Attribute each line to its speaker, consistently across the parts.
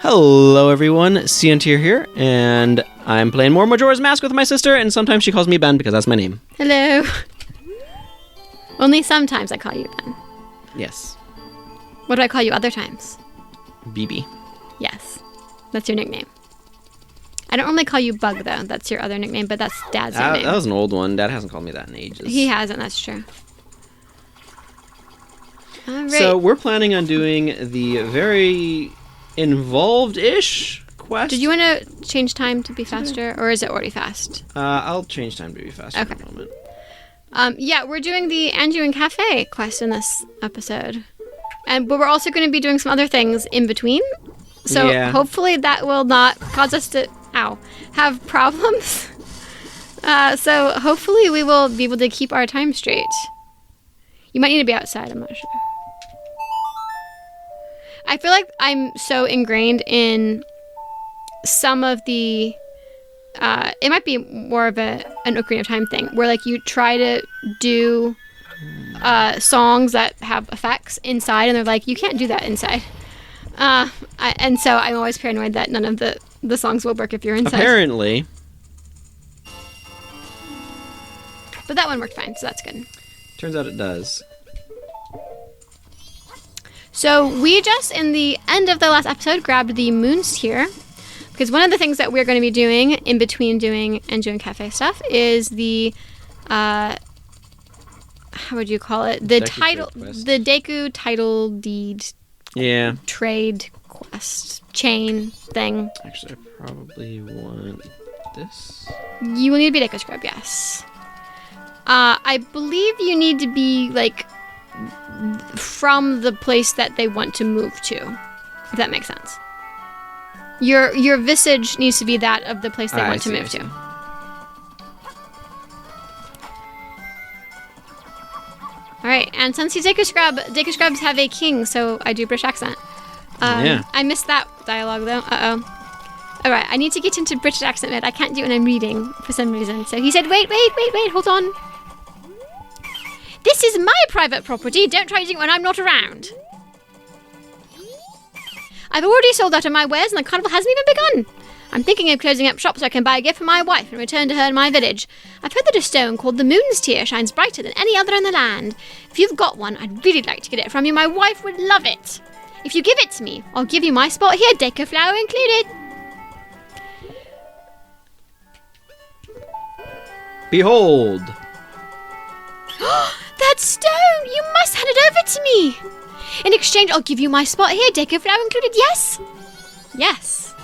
Speaker 1: Hello everyone, Ciantier here, and I'm playing more Majora's Mask with my sister, and sometimes she calls me Ben because that's my name.
Speaker 2: Hello. Only sometimes I call you Ben.
Speaker 1: Yes.
Speaker 2: What do I call you other times?
Speaker 1: BB.
Speaker 2: Yes. That's your nickname. I don't normally call you Bug, though. That's your other nickname, but that's Dad's nickname.
Speaker 1: That was an old one. Dad hasn't called me that in ages.
Speaker 2: He hasn't, that's true. All right.
Speaker 1: So we're planning on doing the very involved-ish quest.
Speaker 2: Did you want to change time to be faster, or is it already fast?
Speaker 1: I'll change time to be faster in a moment.
Speaker 2: Yeah, we're doing the Anju and Kafei quest in this episode. But we're also going to be doing some other things in between. So hopefully that will not cause us to, have problems. So hopefully we will be able to keep our time straight. You might need to be outside, I'm not sure. I feel like I'm so ingrained in some of the... it might be more of an Ocarina of Time thing, where like you try to do songs that have effects inside, and they're like, you can't do that inside. And so I'm always paranoid that none of the songs will work if you're inside.
Speaker 1: Apparently.
Speaker 2: But that one worked fine, so that's good.
Speaker 1: Turns out it does.
Speaker 2: So we just, in the end of the last episode, grabbed the moon sphere, because one of the things that we're going to be doing in between doing Anju and Kafei stuff is the, how would you call it? The Deku title deed.
Speaker 1: Yeah.
Speaker 2: Trade quest chain thing.
Speaker 1: Actually, I probably want this.
Speaker 2: You will need to be Deku Scrub, yes. I believe you need to be like from the place that they want to move to, if that makes sense. Your visage needs to be that of the place they want to move to. Alright, and since he's Deku Scrubs have a king, so I do British accent. I missed that dialogue though. Alright, I need to get into British accent mode. I can't do it when I'm reading for some reason. So he said, wait, hold on. This is my private property. Don't try using it when I'm not around. I've already sold out of my wares and the carnival hasn't even begun. I'm thinking of closing up shop so I can buy a gift for my wife and return to her in my village. I've heard that a stone called the Moon's Tear shines brighter than any other in the land. If you've got one, I'd really like to get it from you. My wife would love it. If you give it to me, I'll give you my spot here, Deco Flower included.
Speaker 1: Behold.
Speaker 2: That stone! You must hand it over to me. In exchange, I'll give you my spot here, Deco Flower included. Yes? Yes.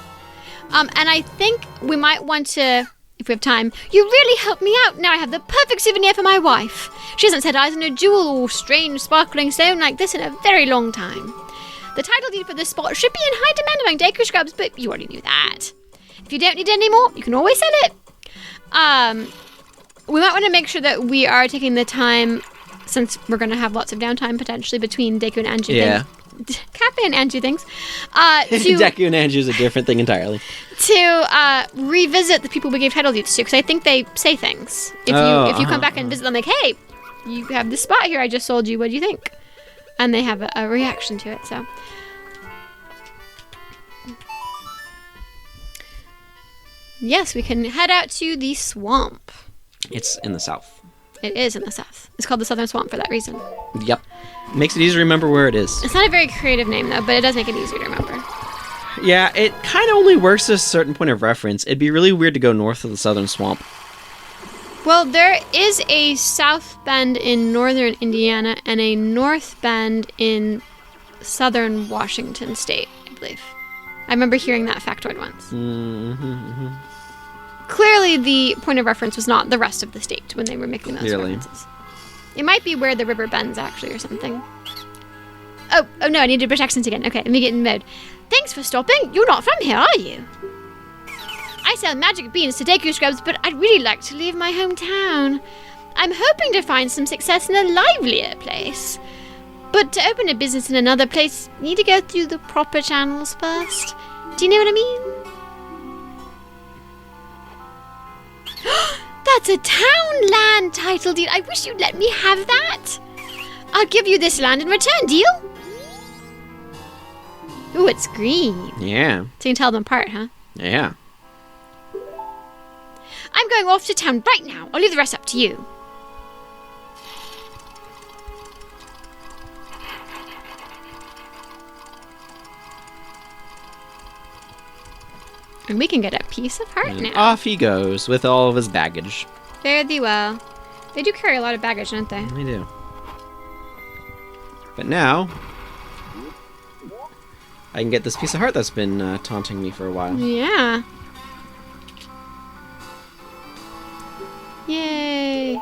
Speaker 2: And I think we might want to, if we have time, you really helped me out. Now I have the perfect souvenir for my wife. She hasn't set eyes on a jewel or strange sparkling stone like this in a very long time. The title deed for this spot should be in high demand among Deku Scrubs, but you already knew that. If you don't need it anymore, you can always sell it. We might want to make sure that we are taking the time, since we're going to have lots of downtime potentially between Deku and Anju.
Speaker 1: Yeah.
Speaker 2: Kafei and Anju things.
Speaker 1: Deku and Anju is a different thing entirely.
Speaker 2: To revisit the people we gave title deeds to, because I think they say things. If you come back and visit them, like, hey, you have this spot here I just sold you. What do you think? And they have a reaction to it. So. Yes, we can head out to the swamp.
Speaker 1: It's in the south.
Speaker 2: It is in the south. It's called the Southern Swamp for that reason.
Speaker 1: Yep. Makes it easy to remember where it is.
Speaker 2: It's not a very creative name, though, but it does make it easier to remember.
Speaker 1: Yeah, it kind of only works to a certain point of reference. It'd be really weird to go north of the Southern Swamp.
Speaker 2: Well, there is a South Bend in northern Indiana and a North Bend in southern Washington state, I believe. I remember hearing that factoid once. Clearly, the point of reference was not the rest of the state when they were making those references. It might be where the river bends, actually, or something. Oh no, I need to British accent again. Okay, let me get in mode. Thanks for stopping. You're not from here, are you? I sell magic beans to Deku Scrubs, but I'd really like to leave my hometown. I'm hoping to find some success in a livelier place. But to open a business in another place, you need to go through the proper channels first. Do you know what I mean? That's a town land title deed. I wish you'd let me have that. I'll give you this land in return, deal? Ooh, it's green.
Speaker 1: Yeah.
Speaker 2: So you can tell them apart, huh?
Speaker 1: Yeah.
Speaker 2: I'm going off to town right now. I'll leave the rest up to you. And we can get a piece of heart
Speaker 1: And
Speaker 2: now.
Speaker 1: off he goes with all of his baggage.
Speaker 2: Fare thee well. They do carry a lot of baggage, don't they?
Speaker 1: They do. But now, I can get this piece of heart that's been taunting me for a while.
Speaker 2: Yeah. Yay.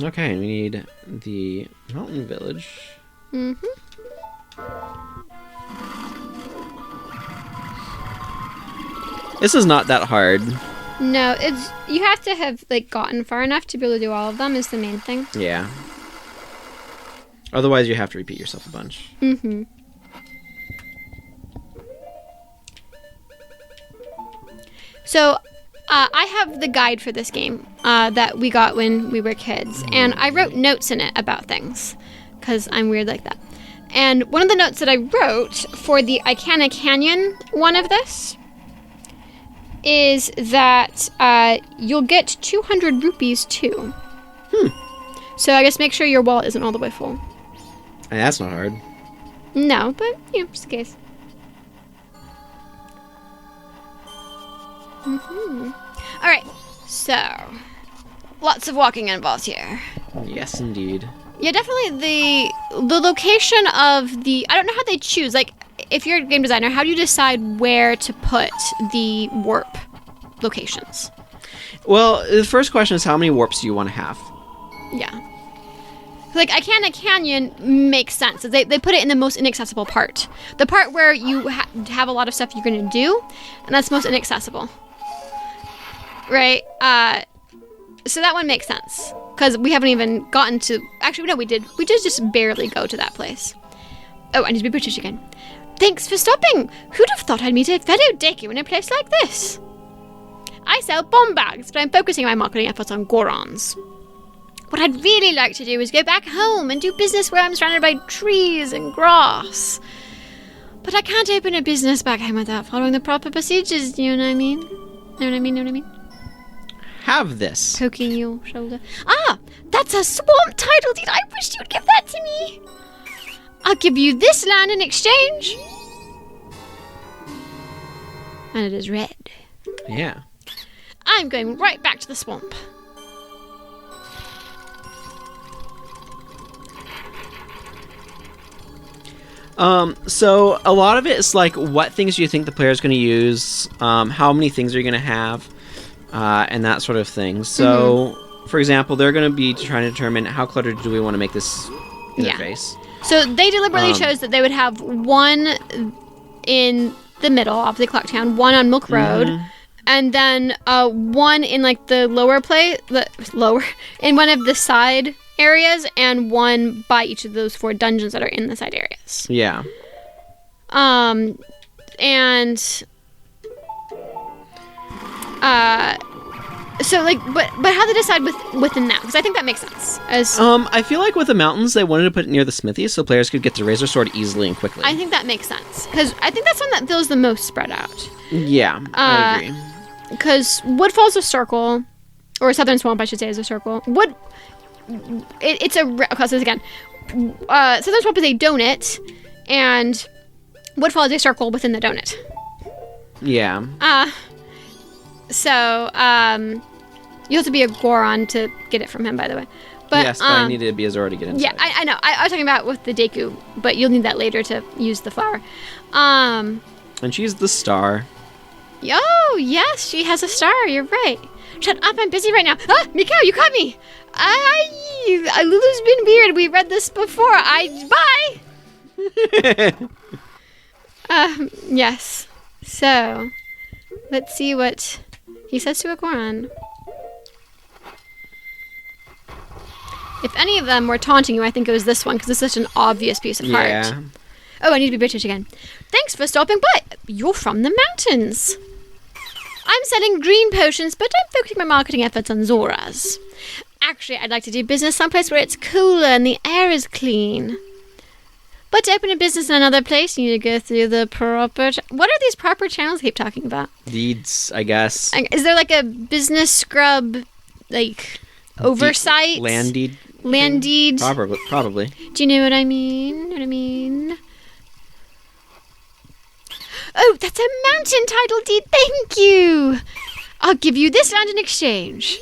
Speaker 1: Okay, we need the mountain village.
Speaker 2: Mm-hmm.
Speaker 1: This is not that hard.
Speaker 2: No, it's you have to have like gotten far enough to be able to do all of them is the main thing.
Speaker 1: Yeah. Otherwise, you have to repeat yourself a bunch.
Speaker 2: Mm-hmm. So, I have the guide for this game that we got when we were kids, and I wrote notes in it about things, because I'm weird like that. And one of the notes that I wrote for the Icana Canyon one of this is that you'll get 200 rupees too. So I guess make sure your wallet isn't all the way full.
Speaker 1: And that's not hard.
Speaker 2: No, but, you know, just in case. All right, so lots of walking involved here.
Speaker 1: Yes, indeed.
Speaker 2: Yeah, definitely the location of the... I don't know how they choose. Like, if you're a game designer, how do you decide where to put the warp locations?
Speaker 1: Well, the first question is how many warps do you want to have?
Speaker 2: Yeah. Like, Icana Canyon makes sense. They put it in the most inaccessible part. The part where you have a lot of stuff you're going to do, and that's most inaccessible. Right? So that one makes sense. Because we haven't even gotten to... Actually, no, we did. We did just barely go to that place. Oh, I need to be British again. Thanks for stopping. Who'd have thought I'd meet a fellow Deku in a place like this? I sell bomb bags, but I'm focusing my marketing efforts on Gorons. What I'd really like to do is go back home and do business where I'm surrounded by trees and grass. But I can't open a business back home without following the proper procedures, do you know what I mean? Know what I mean?
Speaker 1: Have this.
Speaker 2: Poking your shoulder. Ah, that's a swamp title deed. I wish you'd give that to me. I'll give you this land in exchange. And it is red.
Speaker 1: Yeah.
Speaker 2: I'm going right back to the swamp.
Speaker 1: So a lot of it is like, what things do you think the player is going to use? How many things are you going to have? And that sort of thing. So, for example, they're going to be trying to determine how cluttered do we want to make this interface.
Speaker 2: Yeah. So they deliberately chose that they would have one in the middle of the clock town, one on Milk Road, and then one in like the in one of the side areas, and one by each of those 4 dungeons that are in the side areas.
Speaker 1: Yeah.
Speaker 2: So like, but how they decide within that? Because I think that makes sense.
Speaker 1: I feel like with the mountains, they wanted to put it near the smithy so players could get the razor sword easily and quickly.
Speaker 2: I think that makes sense because I think that's one that feels the most spread out.
Speaker 1: Yeah, I agree.
Speaker 2: Because Woodfall's a circle, or Southern Swamp, I should say, is a circle. It's a... Okay, I'll say this again. Southern Swamp is a donut, and Woodfall is a circle within the donut.
Speaker 1: Yeah.
Speaker 2: So, you have to be a Goron to get it from him, by the way. But,
Speaker 1: yes, but I needed to be a Zora to get inside.
Speaker 2: Yeah, I know. I was talking about with the Deku, but you'll need that later to use the flower. And
Speaker 1: she's the star.
Speaker 2: Oh, yes, she has a star. You're right. Shut up, I'm busy right now. Ah, Mikau, you caught me. Lulu's been weird. We read this before. Bye. Yes. So, let's see what he says to a Goron. If any of them were taunting you, I think it was this one, because this is such an obvious piece of heart.
Speaker 1: Yeah.
Speaker 2: Oh, I need to be British again. Thanks for stopping by. You're from the mountains. I'm selling green potions, but I'm focusing my marketing efforts on Zora's. Actually, I'd like to do business someplace where it's cooler and the air is clean. But to open a business in another place, you need to go through the proper... What are these proper channels I keep talking about?
Speaker 1: Deeds, I guess.
Speaker 2: Is there like a business scrub, like, oversight?
Speaker 1: Land deed?
Speaker 2: Land deed?
Speaker 1: Probably.
Speaker 2: Do you know what I mean? Oh, that's a mountain title deed. Thank you. I'll give you this land in exchange.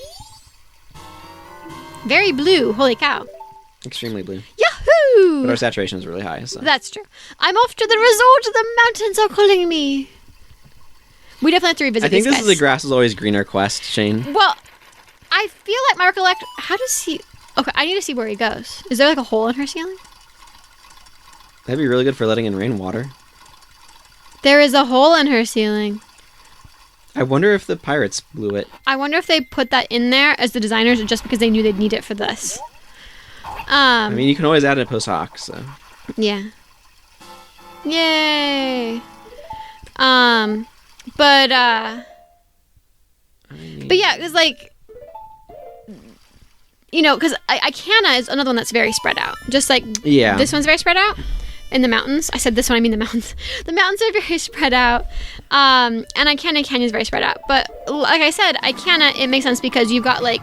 Speaker 2: Very blue. Holy cow.
Speaker 1: Extremely blue.
Speaker 2: Yahoo!
Speaker 1: But our saturation is really high, so.
Speaker 2: That's true. I'm off to the resort. The mountains are calling me. We definitely have to revisit
Speaker 1: I think
Speaker 2: these
Speaker 1: this is a grass is always greener quest, Shane.
Speaker 2: Well, I feel like my recollect... How does he... Okay, I need to see where he goes. Is there like a hole in her ceiling?
Speaker 1: That'd be really good for letting in rainwater.
Speaker 2: There is a hole in her ceiling.
Speaker 1: I wonder if the pirates blew it.
Speaker 2: I wonder if they put that in there as the designers just because they knew they'd need it for this.
Speaker 1: I mean, you can always add it post hoc, so.
Speaker 2: Yeah. Yay. But yeah, because like, you know, because Icana is another one that's very spread out. Just like this one's very spread out. In the mountains. I said this one, I mean the mountains. The mountains are very spread out. And Icana Canyon is very spread out. But like I said, Icana, it makes sense because you've got like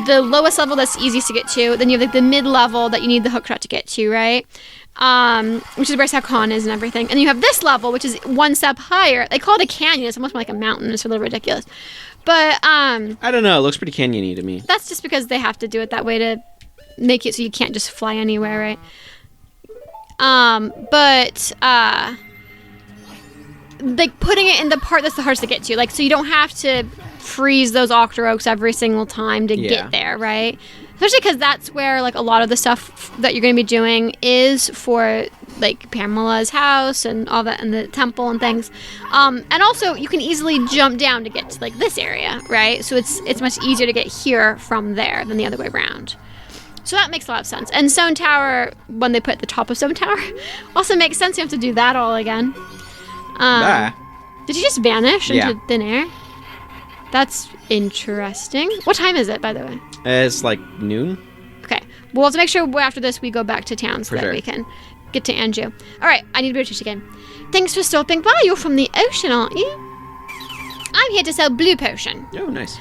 Speaker 2: the lowest level that's easiest to get to. Then you have like the mid-level that you need the hook shot to get to, right? Which is where Sakon is and everything. And you have this level, which is one step higher. They call it a canyon. It's almost more like a mountain. It's a little ridiculous. But I
Speaker 1: don't know. It looks pretty canyon-y to me.
Speaker 2: That's just because they have to do it that way to make it so you can't just fly anywhere, right? Like putting it in the part that's the hardest to get to, like so you don't have to freeze those Octoroks every single time to get there, right? Especially because that's where like a lot of the stuff that you're going to be doing is for like Pamela's house and all that, and the temple and things. And also you can easily jump down to get to like this area, right? So it's much easier to get here from there than the other way around. So that makes a lot of sense. And Stone Tower, when they put at the top of Stone Tower, also makes sense. You have to do that all again. Did he just vanish into thin air? That's interesting. What time is it, by the way?
Speaker 1: It's like noon.
Speaker 2: Okay. We'll have to make sure after this we go back to town so that we can get to Anju. All right. I need British again. Thanks for stopping by. You're from the ocean, aren't you? I'm here to sell blue potion.
Speaker 1: Oh, nice.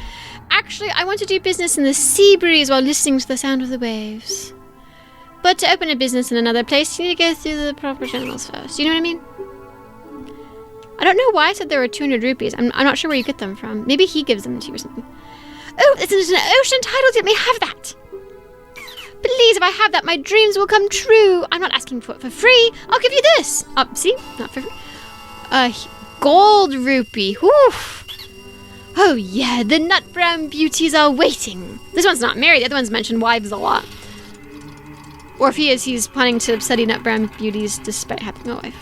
Speaker 2: Actually, I want to do business in the sea breeze while listening to the sound of the waves. But to open a business in another place, you need to go through the proper channels first. You know what I mean? I don't know why I said there were 200 rupees. I'm not sure where you get them from. Maybe he gives them to you or something. Oh, this is an ocean title. Let me have that. Please, if I have that, my dreams will come true. I'm not asking for it for free. I'll give you this. See? Not for free. Gold rupee. Woof. Oh yeah, the nut brown beauties are waiting. This one's not married. The other one's mentioned wives a lot. Or if he is, he's planning to study nut brown beauties despite having a wife.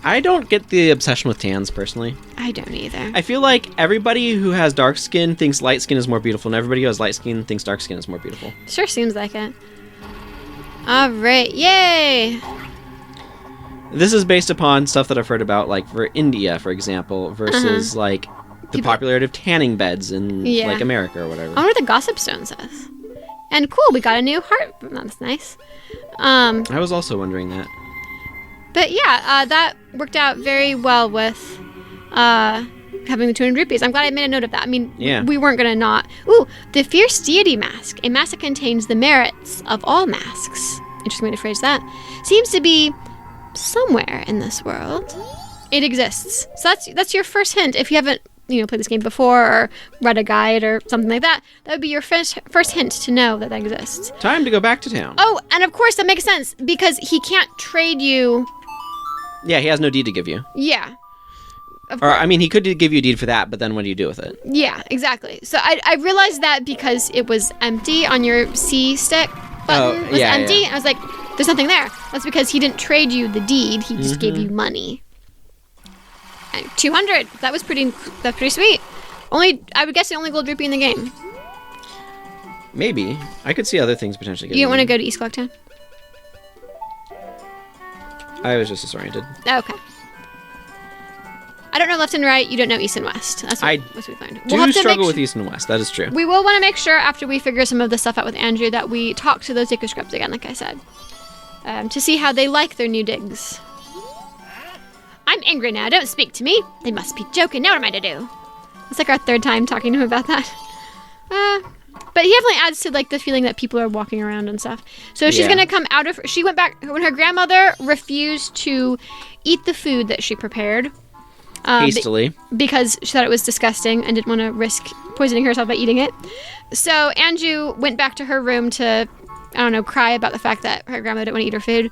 Speaker 1: I don't get the obsession with tans, personally.
Speaker 2: I don't either.
Speaker 1: I feel like everybody who has dark skin thinks light skin is more beautiful, and everybody who has light skin thinks dark skin is more beautiful.
Speaker 2: Sure seems like it. Alright, yay!
Speaker 1: This is based upon stuff that I've heard about, like, for India, for example, versus, like, the popularity of tanning beds in, like, America or whatever.
Speaker 2: I wonder what the Gossip Stone says. And cool, we got a new heart. That's nice.
Speaker 1: I was also wondering that.
Speaker 2: But yeah, that worked out very well with having the 200 rupees. I'm glad I made a note of that. I mean, we weren't going to not. Ooh, the Fierce Deity Mask. A mask that contains the merits of all masks. Interesting way to phrase that. Seems to be somewhere in this world. It exists. So that's your first hint. If you haven't, played this game before or read a guide or something like that, that would be your first hint to know that exists.
Speaker 1: Time to go back to town.
Speaker 2: Oh, and of course that makes sense because he can't trade you.
Speaker 1: Yeah, he has no deed to give you.
Speaker 2: Yeah.
Speaker 1: Or, I mean, he could give you a deed for that, but then what do you do with it?
Speaker 2: Yeah, exactly. So I realized that because it was empty on your C stick button was empty. Yeah. I was like, there's nothing there. That's because he didn't trade you the deed. He just gave you money. 200. That's pretty sweet. I would guess the only gold rupee in the game.
Speaker 1: Maybe. I could see other things potentially getting.
Speaker 2: You don't want to go to East Clock Town?
Speaker 1: I was just disoriented.
Speaker 2: Okay. I don't know left and right. You don't know east and west. That's what we find.
Speaker 1: Do struggle with east and west. That is true.
Speaker 2: We will want to make sure after we figure some of the stuff out with Anju that we talk to those Deku Scrubs again, like I said, to see how they like their new digs. I'm angry now. Don't speak to me. They must be joking. Now what am I to do? It's like our third time talking to him about that. But he definitely adds to like the feeling that people are walking around and stuff. So she's gonna come out of. She went back when her grandmother refused to eat the food that she prepared.
Speaker 1: Hastily.
Speaker 2: Because she thought it was disgusting and didn't want to risk poisoning herself by eating it. So Anju went back to her room to, I don't know, cry about the fact that her grandmother didn't want to eat her food.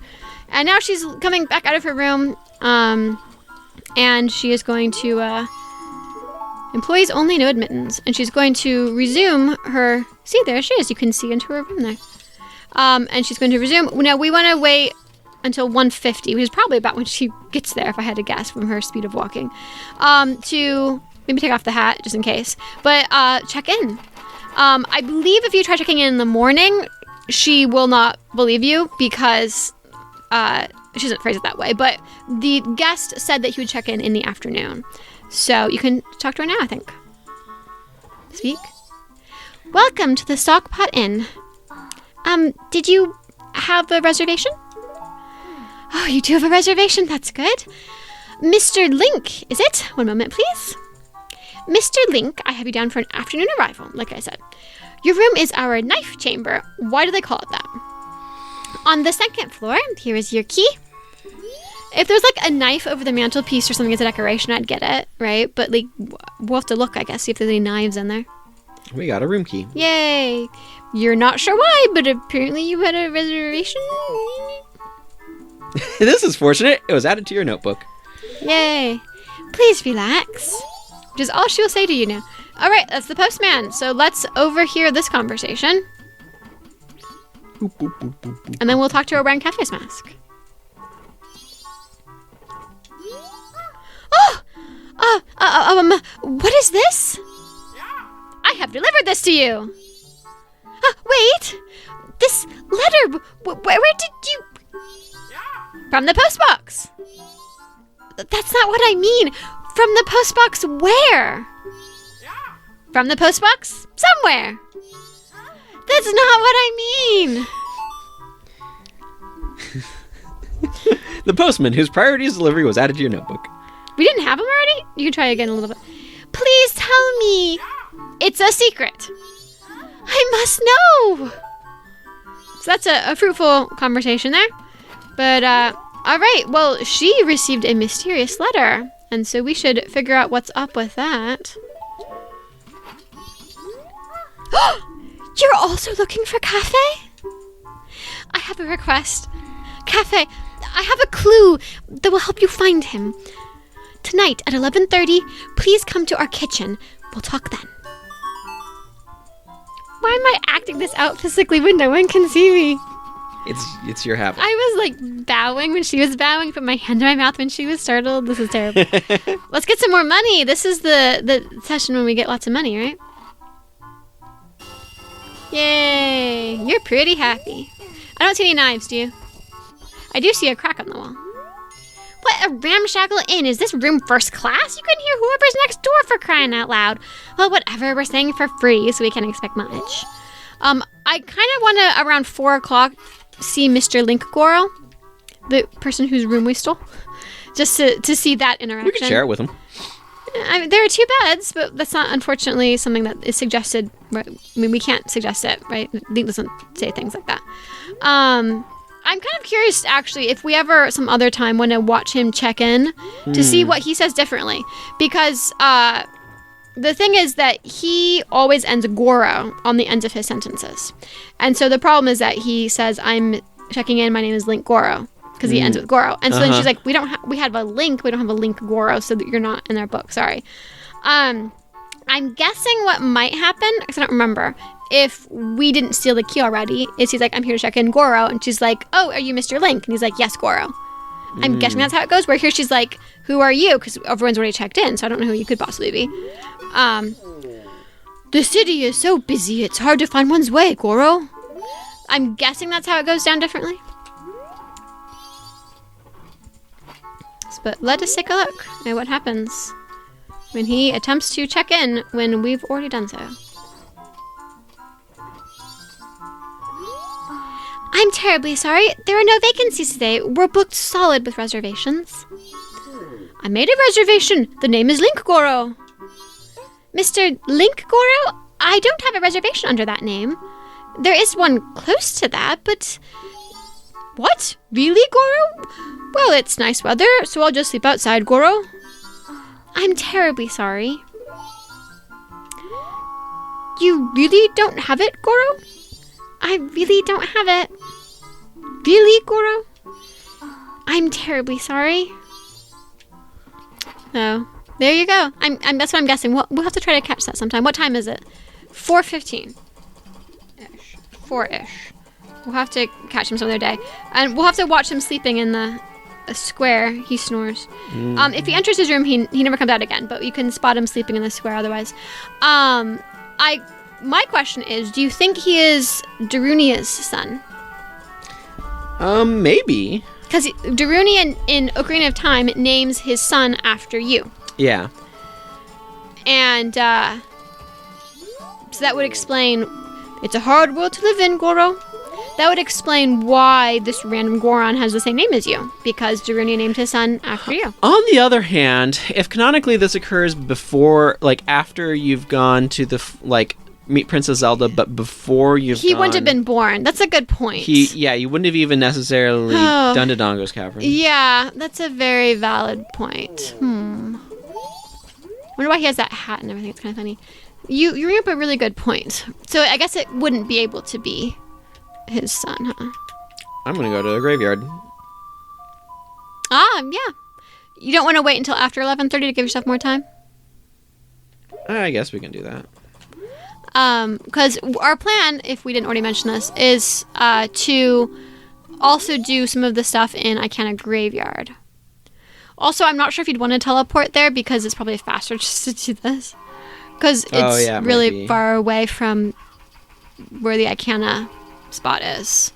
Speaker 2: And now she's coming back out of her room, and she is going to, employees only, no admittance. And she's going to resume her, see, there she is. You can see into her room there. And she's going to resume. Now, we want to wait until 1:50, which is probably about when she gets there, if I had to guess from her speed of walking, to maybe take off the hat just in case, but check in. I believe if you try checking in the morning, she will not believe you because she doesn't phrase it that way, but the guest said that he would check in the afternoon. So you can talk to her now, I think. Speak. Welcome to the Stockpot Inn. Did you have a reservation? Oh, you do have a reservation. That's good. Mr. Link, is it? One moment, please. Mr. Link, I have you down for an afternoon arrival, like I said. Your room is our knife chamber. Why do they call it that? On the second floor, here is your key. If there's like a knife over the mantelpiece or something as a decoration, I'd get it, right? But like, we'll have to look, I guess, see if there's any knives in there.
Speaker 1: We got a room key.
Speaker 2: Yay. You're not sure why, but apparently you had a reservation.
Speaker 1: This is fortunate. It was added to your notebook.
Speaker 2: Yay. Please relax. Which is all she will say to you now. All right, that's the postman. So let's overhear this conversation.
Speaker 1: Boop, boop, boop, boop, boop.
Speaker 2: And then we'll talk to her wearing Kafei's mask. Oh! What is this? I have delivered this to you. Wait! This letter, where did you... From the postbox. That's not what I mean. From the postbox where? From the postbox somewhere. That's not what I mean.
Speaker 1: The postman, whose priority delivery was added to your notebook.
Speaker 2: We didn't have him already? You can try again a little bit. Please tell me. It's a secret. I must know. So that's a fruitful conversation there. But, all right. Well, she received a mysterious letter. And so we should figure out what's up with that. You're also looking for Kafei? I have a request. Kafei, I have a clue that will help you find him. Tonight at 11:30, please come to our kitchen. We'll talk then. Why am I acting this out physically when no one can see me?
Speaker 1: It's your habit.
Speaker 2: I was like bowing when she was bowing, put my hand to my mouth when she was startled. This is terrible. Let's get some more money. This is the session when we get lots of money, right? Yay! You're pretty happy. I don't see any knives, do you? I do see a crack on the wall. What a ramshackle inn. Is this room first class? You can hear whoever's next door, for crying out loud. Well, whatever. We're staying for free, so we can't expect much. I kind of want to, around 4 o'clock, see Mr. Link Goro, the person whose room we stole, just to see that interaction.
Speaker 1: We can share it with him.
Speaker 2: I mean, there are 2 beds, but that's not, unfortunately, something that is suggested. Right? I mean, we can't suggest it, right? Link doesn't say things like that. I'm kind of curious, actually, if we ever, some other time, want to watch him check in to see what he says differently. Because the thing is that he always ends Goro on the ends of his sentences. And so the problem is that he says, I'm checking in, my name is Link Goro. Because he ends with Goro. And so then she's like, we have a link, we don't have a Link Goro, so that you're not in our book, sorry. I'm guessing what might happen, because I don't remember, if we didn't steal the key already, is he's like, I'm here to check in Goro, and she's like, oh, are you Mr. Link? And he's like, yes, Goro. I'm guessing that's how it goes, where here she's like, who are you? Because everyone's already checked in, so I don't know who you could possibly be. The city is so busy, it's hard to find one's way, Goro. I'm guessing that's how it goes down differently. But let us take a look at what happens when he attempts to check in when we've already done so. I'm terribly sorry. There are no vacancies today. We're booked solid with reservations. I made a reservation. The name is Link Goro. Mr. Link Goro? I don't have a reservation under that name. There is one close to that, but... What? Really, Goro? Well, it's nice weather, so I'll just sleep outside, Goro. I'm terribly sorry. You really don't have it, Goro? I really don't have it. Really, Goro? I'm terribly sorry. Oh, there you go. That's what I'm guessing. We'll have to try to catch that sometime. What time is it? 4:15. 4-ish. We'll have to catch him some other day. And we'll have to watch him sleeping in the square. He snores. If he enters his room, he never comes out again. But you can spot him sleeping in the square otherwise. My question is, do you think he is Darunia's son?
Speaker 1: Maybe. Because
Speaker 2: Darunia in Ocarina of Time names his son after you.
Speaker 1: Yeah.
Speaker 2: And, so that would explain... It's a hard world to live in, Goro. That would explain why this random Goron has the same name as you. Because Darunia named his son after you.
Speaker 1: On the other hand, if canonically this occurs before, after you've gone to the, meet Princess Zelda, but before
Speaker 2: he wouldn't have been born. That's a good point.
Speaker 1: You wouldn't have even necessarily done Dodongo's cavern.
Speaker 2: Yeah, that's a very valid point. I wonder why he has that hat and everything. It's kind of funny. You bring up a really good point. So I guess it wouldn't be able to be his son, huh?
Speaker 1: I'm gonna go to the graveyard.
Speaker 2: Yeah. You don't want to wait until after 11:30 to give yourself more time?
Speaker 1: I guess we can do that.
Speaker 2: Because our plan, if we didn't already mention this, is to also do some of the stuff in Ikana Graveyard. Also, I'm not sure if you'd want to teleport there because it's probably faster just to do this. Because it's really far away from where the Ikana spot is.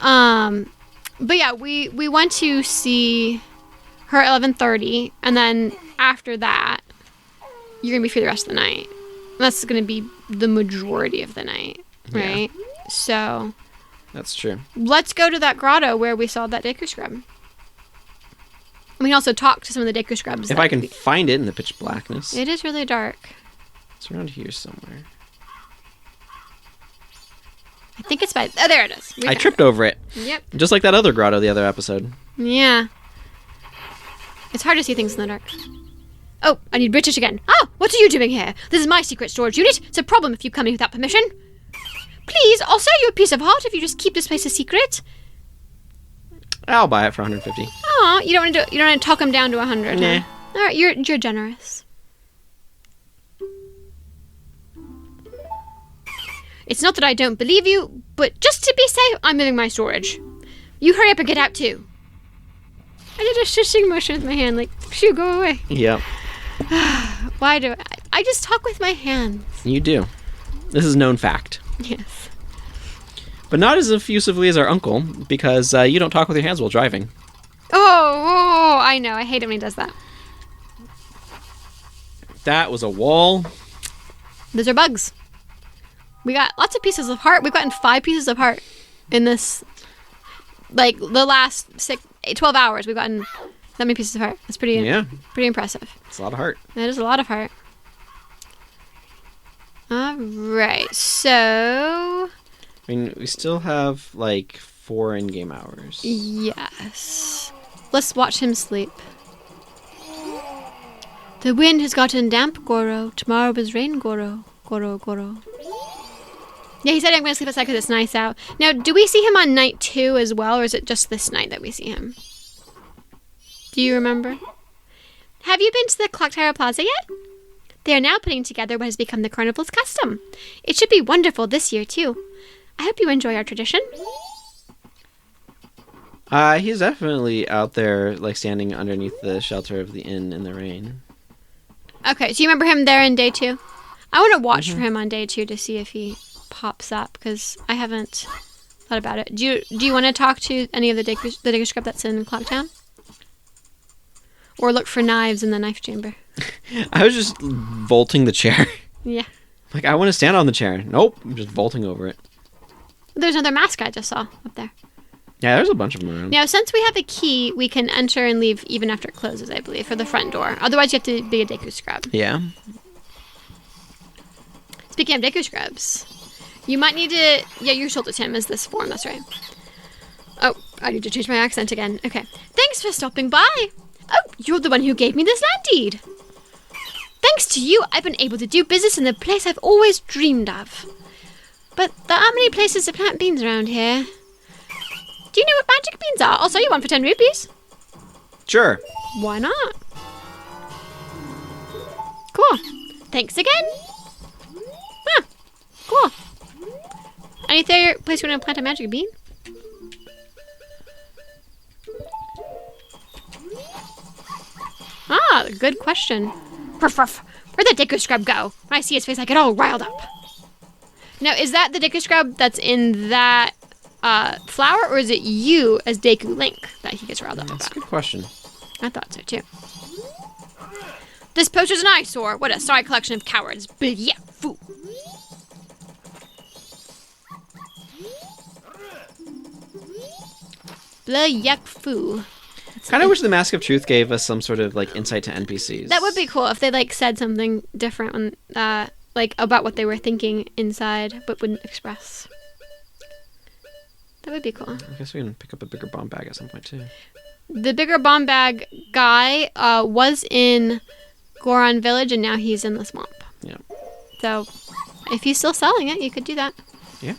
Speaker 2: But yeah, we went to see her at 11:30, and then after that, you're going to be free the rest of the night. That's going to be the majority of the night, right? Yeah. So...
Speaker 1: That's true.
Speaker 2: Let's go to that grotto where we saw that Deku Scrub. We can also talk to some of the Deku Scrubs.
Speaker 1: If I can find it in the pitch blackness.
Speaker 2: It is really dark.
Speaker 1: It's around here somewhere.
Speaker 2: I think it's by... Oh, there it is.
Speaker 1: I tripped over it.
Speaker 2: Yep.
Speaker 1: Just like that other grotto the other episode.
Speaker 2: Yeah. It's hard to see things in the dark. Oh, I need British again. Oh, what are you doing here? This is my secret storage unit. It's a problem if you come in without permission. Please, I'll sell you a piece of heart if you just keep this place a secret.
Speaker 1: I'll buy it for 150.
Speaker 2: Oh, you don't want to talk him down to 100.
Speaker 1: Nah.
Speaker 2: Huh? All right, you're generous. It's not that I don't believe you, but just to be safe, I'm moving my storage. You hurry up and get out too. I did a shushing motion with my hand, like, shoo, go away.
Speaker 1: Yep.
Speaker 2: Why do I just talk with my hands?
Speaker 1: You do. This is known fact.
Speaker 2: Yes.
Speaker 1: But not as effusively as our uncle, because you don't talk with your hands while driving.
Speaker 2: Oh, I know. I hate it when he does that.
Speaker 1: That was a wall.
Speaker 2: Those are bugs. We got lots of pieces of heart. We've gotten 5 pieces of heart in this, the last 12 hours. We've gotten that many pieces of heart. That's pretty impressive.
Speaker 1: It's a lot of heart.
Speaker 2: That is a lot of heart. All right, so...
Speaker 1: I mean, we still have, 4 in-game hours.
Speaker 2: Yes. Let's watch him sleep. The wind has gotten damp, Goro. Tomorrow is rain, Goro. Goro, Goro. Yeah, he said I'm going to sleep outside because it's nice out. Now, do we see him on night 2 as well, or is it just this night that we see him? Do you remember? Have you been to the Clock Tower Plaza yet? They are now putting together what has become the carnival's custom. It should be wonderful this year, too. I hope you enjoy our tradition.
Speaker 1: He's definitely out there, standing underneath the shelter of the inn in the rain.
Speaker 2: Okay, so you remember him there in day 2? I want to watch for him on day 2 to see if he pops up, because I haven't thought about it. Do you want to talk to any of the Deku Scrub that's in Clocktown? Or look for knives in the knife chamber.
Speaker 1: I was just vaulting the chair.
Speaker 2: Yeah.
Speaker 1: Like, I want to stand on the chair. Nope, I'm just vaulting over it.
Speaker 2: There's another mask I just saw up there.
Speaker 1: Yeah, there's a bunch of them around.
Speaker 2: Now, since we have a key, we can enter and leave even after it closes, I believe, for the front door. Otherwise, you have to be a Deku Scrub.
Speaker 1: Yeah.
Speaker 2: Speaking of Deku Scrubs, you might need to... Yeah, you told it to him as this form, that's right. Oh, I need to change my accent again. Okay. Thanks for stopping by. Oh, you're the one who gave me this land deed. Thanks to you, I've been able to do business in the place I've always dreamed of. But there aren't many places to plant beans around here. Do you know what magic beans are? I'll sell you one for 10 rupees.
Speaker 1: Sure.
Speaker 2: Why not? Cool. Thanks again. Huh. Cool. Any favorite place you want to plant a magic bean? Ah, good question. Ruff, ruff. Where'd the Deku Scrub go? When I see his face, I get all riled up. Now, is that the Deku Scrub that's in that flower, or is it you as Deku Link that he gets riled up about?
Speaker 1: That's a good question.
Speaker 2: I thought so, too. This poster's an eyesore. What a sorry collection of cowards. Yeah, foo. Blah, yuck, foo.
Speaker 1: Kind of wish the Mask of Truth gave us some sort of like insight to NPCs.
Speaker 2: That would be cool if they like said something different when, like about what they were thinking inside, but wouldn't express. That would be cool.
Speaker 1: I guess we can pick up a bigger bomb bag at some point too.
Speaker 2: The bigger bomb bag guy was in Goron Village, and now he's in the swamp.
Speaker 1: Yeah.
Speaker 2: So if he's still selling it, you could do that.
Speaker 1: Yeah.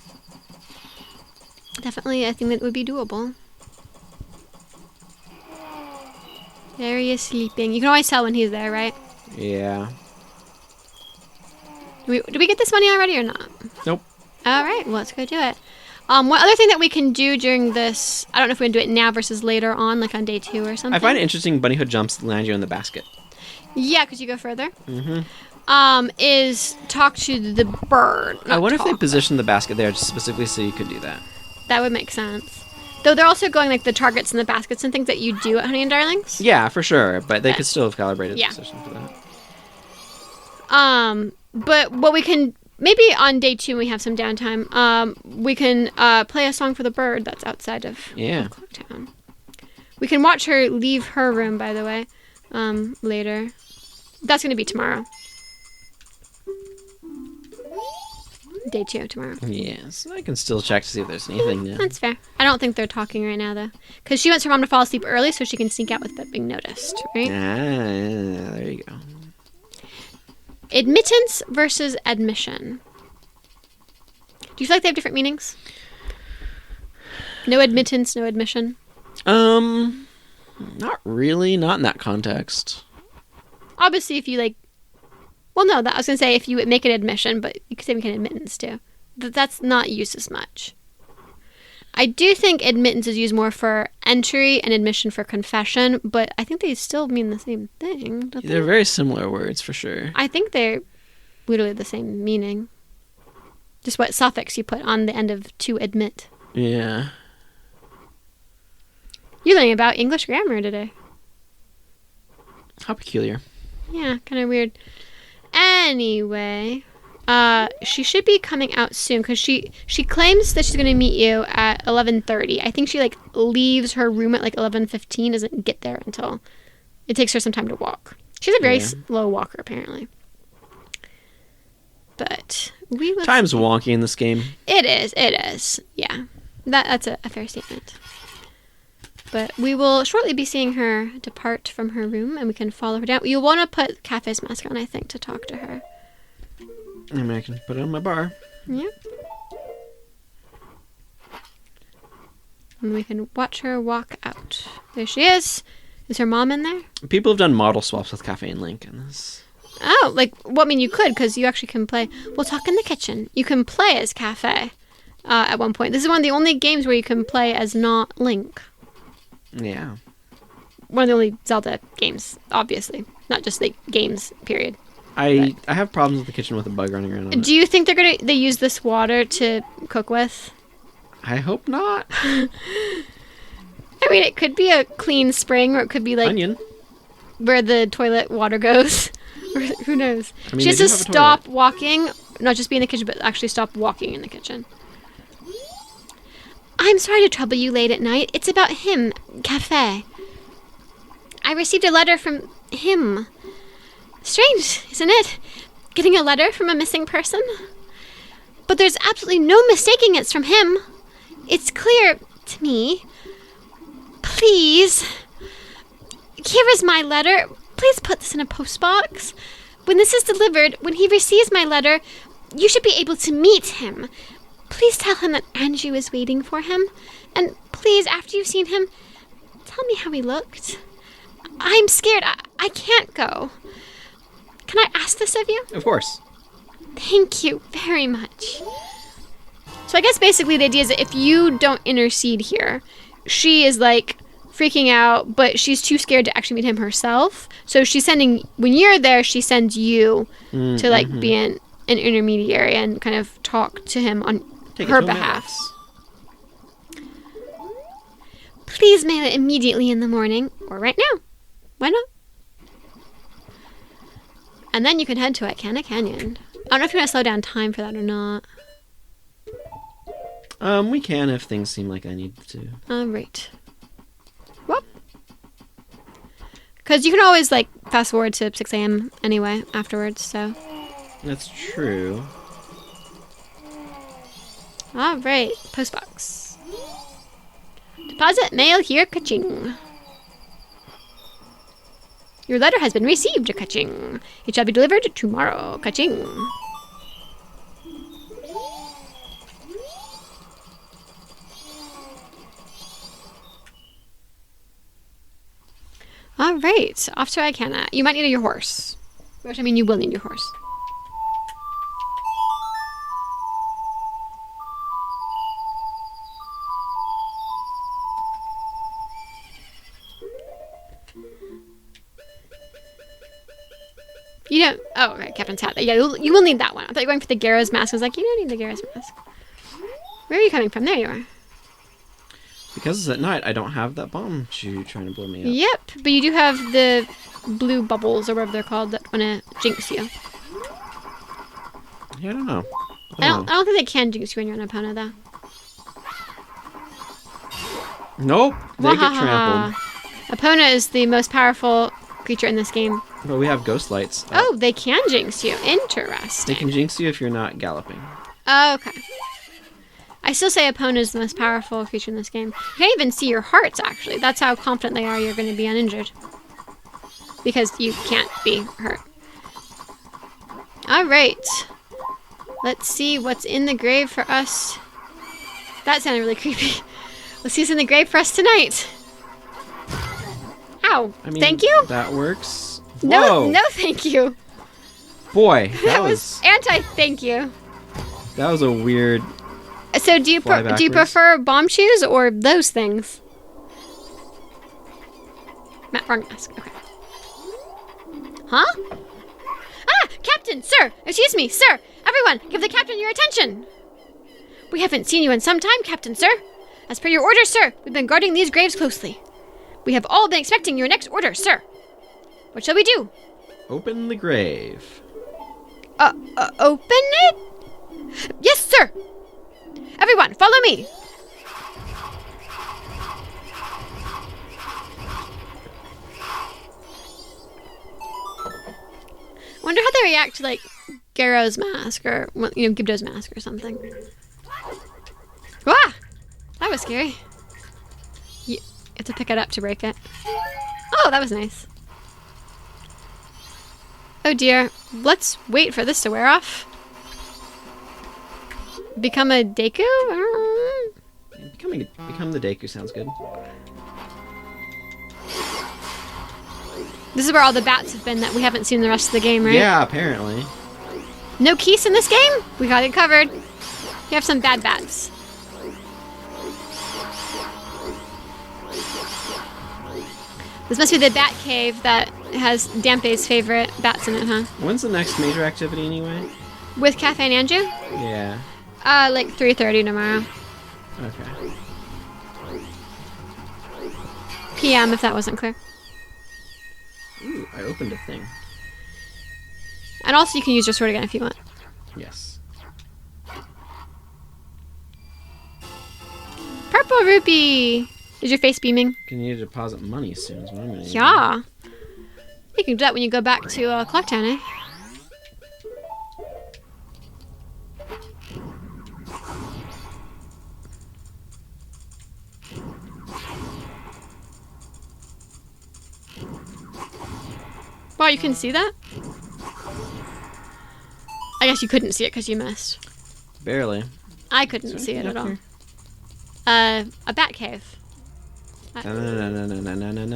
Speaker 2: Definitely, I think that would be doable. There he is sleeping. You can always tell when he's there, right?
Speaker 1: Yeah.
Speaker 2: Did we get this money already or not?
Speaker 1: Nope.
Speaker 2: All right, well, let's go do it. One other thing that we can do during this, I don't know if we can do it now versus later on, like on day 2 or something.
Speaker 1: I find it interesting Bunny Hood jumps land you in the basket.
Speaker 2: Yeah, because you go further.
Speaker 1: Mm-hmm.
Speaker 2: Is talk to the bird.
Speaker 1: I wonder if they positioned the basket there specifically so you could do that.
Speaker 2: That would make sense. Though they're also going like the targets and the baskets and things that you do at Honey and Darlings.
Speaker 1: Yeah, for sure. But they could still have calibrated the position for that.
Speaker 2: But what we can, maybe on day 2 when we have some downtime, we can play a song for the bird that's outside of Clocktown. We can watch her leave her room, by the way, later. That's going to be tomorrow. Day 2 tomorrow.
Speaker 1: Yes, I can still check to see if there's anything new.
Speaker 2: That's fair. I don't think they're talking right now, though. Because she wants her mom to fall asleep early so she can sneak out without being noticed, right?
Speaker 1: Ah, there you go.
Speaker 2: Admittance versus admission. Do you feel like they have different meanings? No admittance, no admission?
Speaker 1: Not really. Not in that context.
Speaker 2: Obviously, if you like... Well, no, I was going to say if you make an admission, but you could say make an admittance, too. That's not used as much. I do think admittance is used more for entry and admission for confession, but I think they still mean the same thing, don't
Speaker 1: They're very similar words, for sure.
Speaker 2: I think they're literally the same meaning. Just what suffix you put on the end of to admit.
Speaker 1: Yeah.
Speaker 2: You're learning about English grammar today.
Speaker 1: How peculiar.
Speaker 2: Yeah, kind of weird. Anyway, she should be coming out soon because she claims that she's going to meet you at 11:30. I think she like leaves her room at like 11:15. Doesn't get there until it takes her some time to walk. She's a very slow walker apparently. But we will.
Speaker 1: Time's wonky in this game.
Speaker 2: It is. Yeah, that's a fair statement. But we will shortly be seeing her depart from her room, and we can follow her down. You'll want to put Kafei's mask on, I think, to talk to her.
Speaker 1: I mean, I can put it on my bar.
Speaker 2: Yeah. And we can watch her walk out. There she is. Is her mom in there?
Speaker 1: People have done model swaps with Kafei and Link in this.
Speaker 2: Oh, well, I mean, you could, because you actually can play. We'll talk in the kitchen. You can play as Kafei at one point. This is one of the only games where you can play as not Link.
Speaker 1: Yeah.
Speaker 2: One of the only Zelda games, obviously. Not just the games, period.
Speaker 1: I have problems with the kitchen with a bug running around on it.
Speaker 2: Do you think they use this water to cook with?
Speaker 1: I hope not.
Speaker 2: I mean, it could be a clean spring, or it could be like...
Speaker 1: Onion.
Speaker 2: where the toilet water goes. Who knows?
Speaker 1: I mean,
Speaker 2: She has
Speaker 1: they
Speaker 2: to
Speaker 1: do have a
Speaker 2: stop walking, not just be in the kitchen, but actually stop walking in the kitchen. I'm sorry to trouble you late at night. It's about him, Kafei. I received a letter from him. Strange, isn't it? Getting a letter from a missing person? But there's absolutely no mistaking it's from him. It's clear to me. Please. Here is my letter. Please put this in a postbox. When this is delivered, when he receives my letter, you should be able to meet him. Please tell him that Anju is waiting for him. And please, after you've seen him, tell me how he looked. I'm scared. I can't go. Can I ask this of you?
Speaker 1: Of course.
Speaker 2: Thank you very much. So I guess basically the idea is that if you don't intercede here, she is like freaking out, but she's too scared to actually meet him herself. So she's sending, when you're there, she sends you to like be an intermediary and kind of talk to him on her behalf. Please mail it immediately in the morning or right now. Why not? And then you can head to Ikana Canyon. I don't know if you want to slow down time for that or not.
Speaker 1: We can if things seem like I need to.
Speaker 2: Right. Well, because you can always like fast forward to 6 a.m. anyway afterwards. So.
Speaker 1: That's true.
Speaker 2: All right, postbox. Deposit mail here, ka-ching. Your letter has been received, ka-ching. It shall be delivered tomorrow, ka-ching. All right, off to Ikana. You might need your horse. Which, I mean, you will need your horse. You don't... Oh, okay, Captain's hat. Yeah, you will need that one. I thought you were going for the Gyara's mask. I was like, you don't need the Gyara's mask. Where are you coming from? There you are.
Speaker 1: Because it's at night, I don't have that bomb shoot trying to blow me up.
Speaker 2: Yep, but you do have the blue bubbles, or whatever they're called, that want to jinx you.
Speaker 1: Yeah, I don't know.
Speaker 2: I don't think they can jinx you when you're on Epona, though.
Speaker 1: Nope, they get trampled.
Speaker 2: Epona is the most powerful creature in this game.
Speaker 1: But we have ghost lights.
Speaker 2: Oh, they can jinx you. Interesting.
Speaker 1: They can jinx you if you're not galloping.
Speaker 2: Oh, okay. I still say Epona is the most powerful creature in this game. You can't even see your hearts, actually. That's how confident they are you're going to be uninjured. Because you can't be hurt. Alright. Let's see what's in the grave for us. That sounded really creepy. Let's see what's in the grave for us tonight. Ow.
Speaker 1: I mean,
Speaker 2: thank you?
Speaker 1: That works.
Speaker 2: No, no thank you.
Speaker 1: Boy,
Speaker 2: that was anti-thank you.
Speaker 1: That was a weird...
Speaker 2: So do you prefer bomb shoes or those things? Wrong mask. Okay. Huh? Ah! Captain! Sir! Excuse me, sir! Everyone, give the captain your attention! We haven't seen you in some time, Captain, sir. As per your orders, sir, we've been guarding these graves closely. We have all been expecting your next order, sir. What shall we do?
Speaker 1: Open the grave.
Speaker 2: Open it? Yes, sir! Everyone, follow me! Wonder how they react to, like, Garo's mask, or, you know, Gibdo's mask or something. Ah! That was scary. You have to pick it up to break it. Oh, that was nice. Oh dear. Let's wait for this to wear off. Become a Deku?
Speaker 1: Become the Deku sounds good.
Speaker 2: This is where all the bats have been that we haven't seen the rest of the game, right?
Speaker 1: Yeah, apparently.
Speaker 2: No Keese in this game? We got it covered. We have some bad bats. This must be the bat cave that has Dampe's favorite bats in it, huh?
Speaker 1: When's the next major activity anyway?
Speaker 2: With Kafei and Anju?
Speaker 1: Yeah.
Speaker 2: Like 3:30 tomorrow.
Speaker 1: Okay.
Speaker 2: PM, if that wasn't clear.
Speaker 1: Ooh, I opened a thing.
Speaker 2: And also you can use your sword again if you want.
Speaker 1: Yes.
Speaker 2: Purple rupee! Is your face beaming?
Speaker 1: You need to deposit money soon is what I'm gonna do.
Speaker 2: Yeah. You can do that when you go back to Clocktown, eh? Wow, you couldn't see that? I guess you couldn't see it because you missed.
Speaker 1: Barely.
Speaker 2: I couldn't see it at all. A bat cave.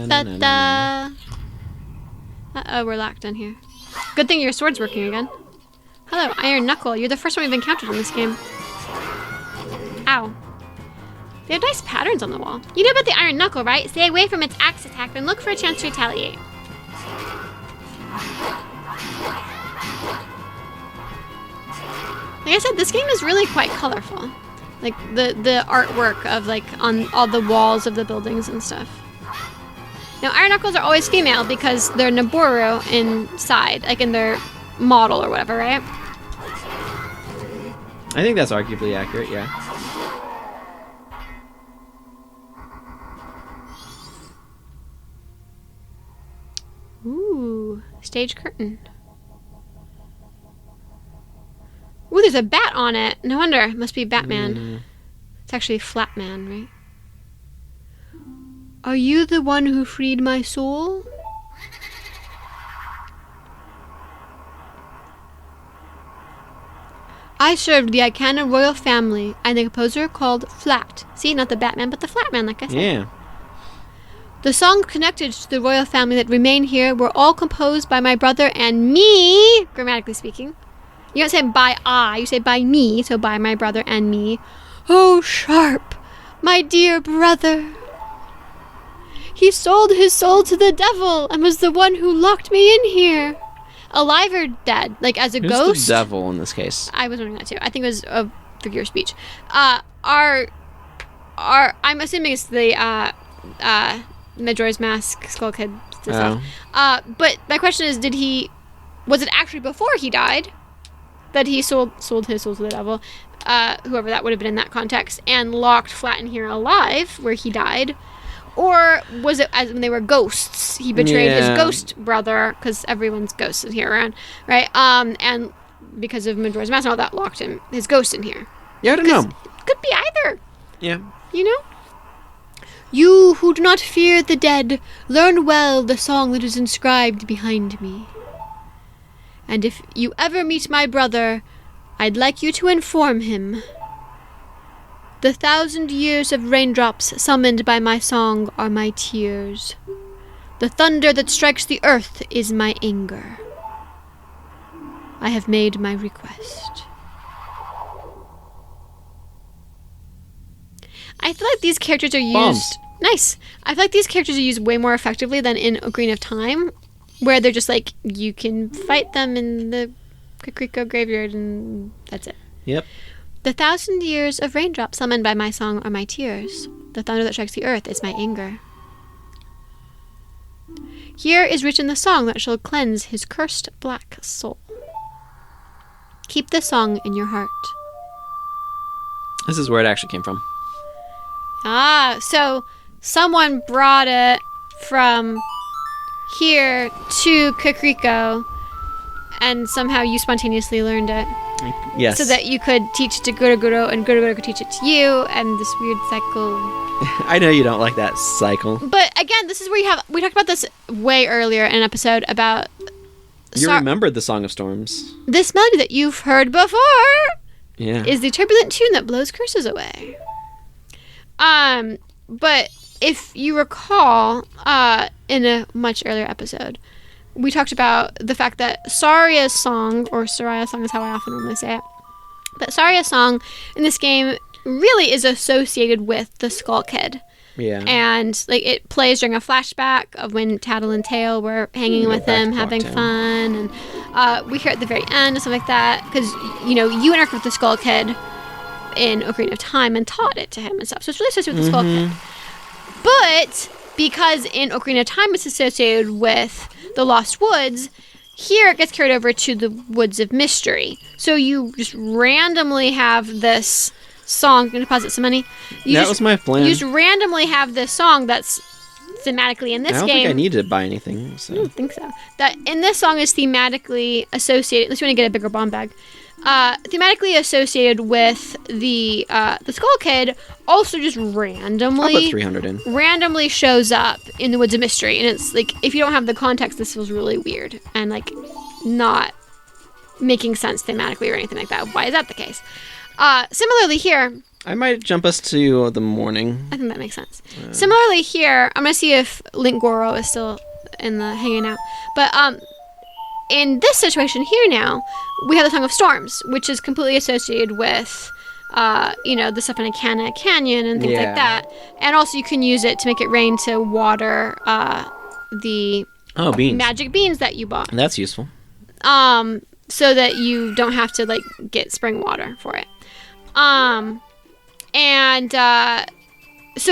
Speaker 2: Da-da. Uh-oh, we're locked in here. Good thing your sword's working again. Hello, Iron Knuckle. You're the first one we've encountered in this game. Ow. They have nice patterns on the wall. You know about the Iron Knuckle, right? Stay away from its axe attack and look for a chance to retaliate. Like I said, this game is really quite colorful. Like the artwork of like on all the walls of the buildings and stuff. Now Iron Knuckles are always female because they're Naboru inside, like in their model or whatever, right?
Speaker 1: I think that's arguably accurate, yeah.
Speaker 2: Ooh, stage curtain. Ooh, there's a bat on it. No wonder. It must be Batman. It's actually Flatman, right? Are you the one who freed my soul? I served the Icana royal family and the composer called Flat. See, not the Batman, but the Flatman, like I said.
Speaker 1: Yeah.
Speaker 2: The songs connected to the royal family that remain here were all composed by my brother and me, grammatically speaking. You don't say by I, you say by me, so by my brother and me. Oh, Sharp, my dear brother. He sold his soul to the devil and was the one who locked me in here. Alive or dead? Like as a ghost?
Speaker 1: Who's the devil in this case?
Speaker 2: I was wondering that too. I think it was a figure of speech. I'm assuming it's the Majora's Mask Skull Kid stuff. But my question is, was it actually before he died that he sold his soul to the devil, whoever that would have been in that context, and locked Flat in here alive where he died? Or was it as when they were ghosts? He betrayed his ghost brother, because everyone's ghosts in here around, right? And because of Majora's Mask and all that, locked his ghost in here.
Speaker 1: Yeah, I don't know.
Speaker 2: Could be either.
Speaker 1: Yeah.
Speaker 2: You know? You who do not fear the dead, learn well the song that is inscribed behind me. And if you ever meet my brother, I'd like you to inform him. The 1,000 years of raindrops summoned by my song are my tears. The thunder that strikes the earth is my anger. I have made my request. I feel like these characters are used...
Speaker 1: Bombs.
Speaker 2: Nice. I feel like these characters are used way more effectively than in Ocarina of Time, where they're just like, you can fight them in the Kakariko graveyard and that's it.
Speaker 1: Yep.
Speaker 2: The 1,000 years of raindrops summoned by my song are my tears. The thunder that strikes the earth is my anger. Here is written the song that shall cleanse his cursed black soul. Keep the song in your heart.
Speaker 1: This is where it actually came from.
Speaker 2: Ah, so someone brought it from here to Kakariko, and somehow you spontaneously learned it.
Speaker 1: Yes.
Speaker 2: So that you could teach to Guruguru, and Guruguru could teach it to you, and this weird cycle.
Speaker 1: I know you don't like that cycle.
Speaker 2: But again, this is where we talked about this way earlier in an episode about...
Speaker 1: You remembered the Song of Storms.
Speaker 2: This melody that you've heard before is the turbulent tune that blows curses away. But if you recall, in a much earlier episode, we talked about the fact that Saria's song, or Saria's song is how I often normally say it, but Saria's song in this game really is associated with the Skull Kid.
Speaker 1: Yeah.
Speaker 2: And like it plays during a flashback of when Tattle and Tail were hanging with him, having fun, and we hear at the very end and stuff like that, because you interacted with the Skull Kid in Ocarina of Time and taught it to him and stuff. So it's really associated with the Skull Kid. But because in Ocarina of Time it's associated with the Lost Woods. Here it gets carried over to the Woods of Mystery. So you just randomly have this song. I'm going to deposit some money.
Speaker 1: That was my plan.
Speaker 2: You just randomly have this song that's thematically in this game.
Speaker 1: I don't think I need to buy anything. So.
Speaker 2: I don't think so. That in this song is thematically associated. Unless you want to get a bigger bomb bag. Thematically associated with the Skull Kid. Also, just randomly.
Speaker 1: I'll put 300 in.
Speaker 2: Randomly shows up in the Woods of Mystery, and it's like if you don't have the context, this feels really weird and like not making sense thematically or anything like that. Why is that the case? Similarly here.
Speaker 1: I might jump us to the morning.
Speaker 2: I think that makes sense. Similarly here, I'm gonna see if Link Goro is still in the hanging out. But in this situation here now, we have the Song of Storms, which is completely associated with the stuff in Ikana Canyon and things like that. And also you can use it to make it rain to water the
Speaker 1: beans.
Speaker 2: Magic beans that you bought.
Speaker 1: That's useful.
Speaker 2: So that you don't have to like get spring water for it. So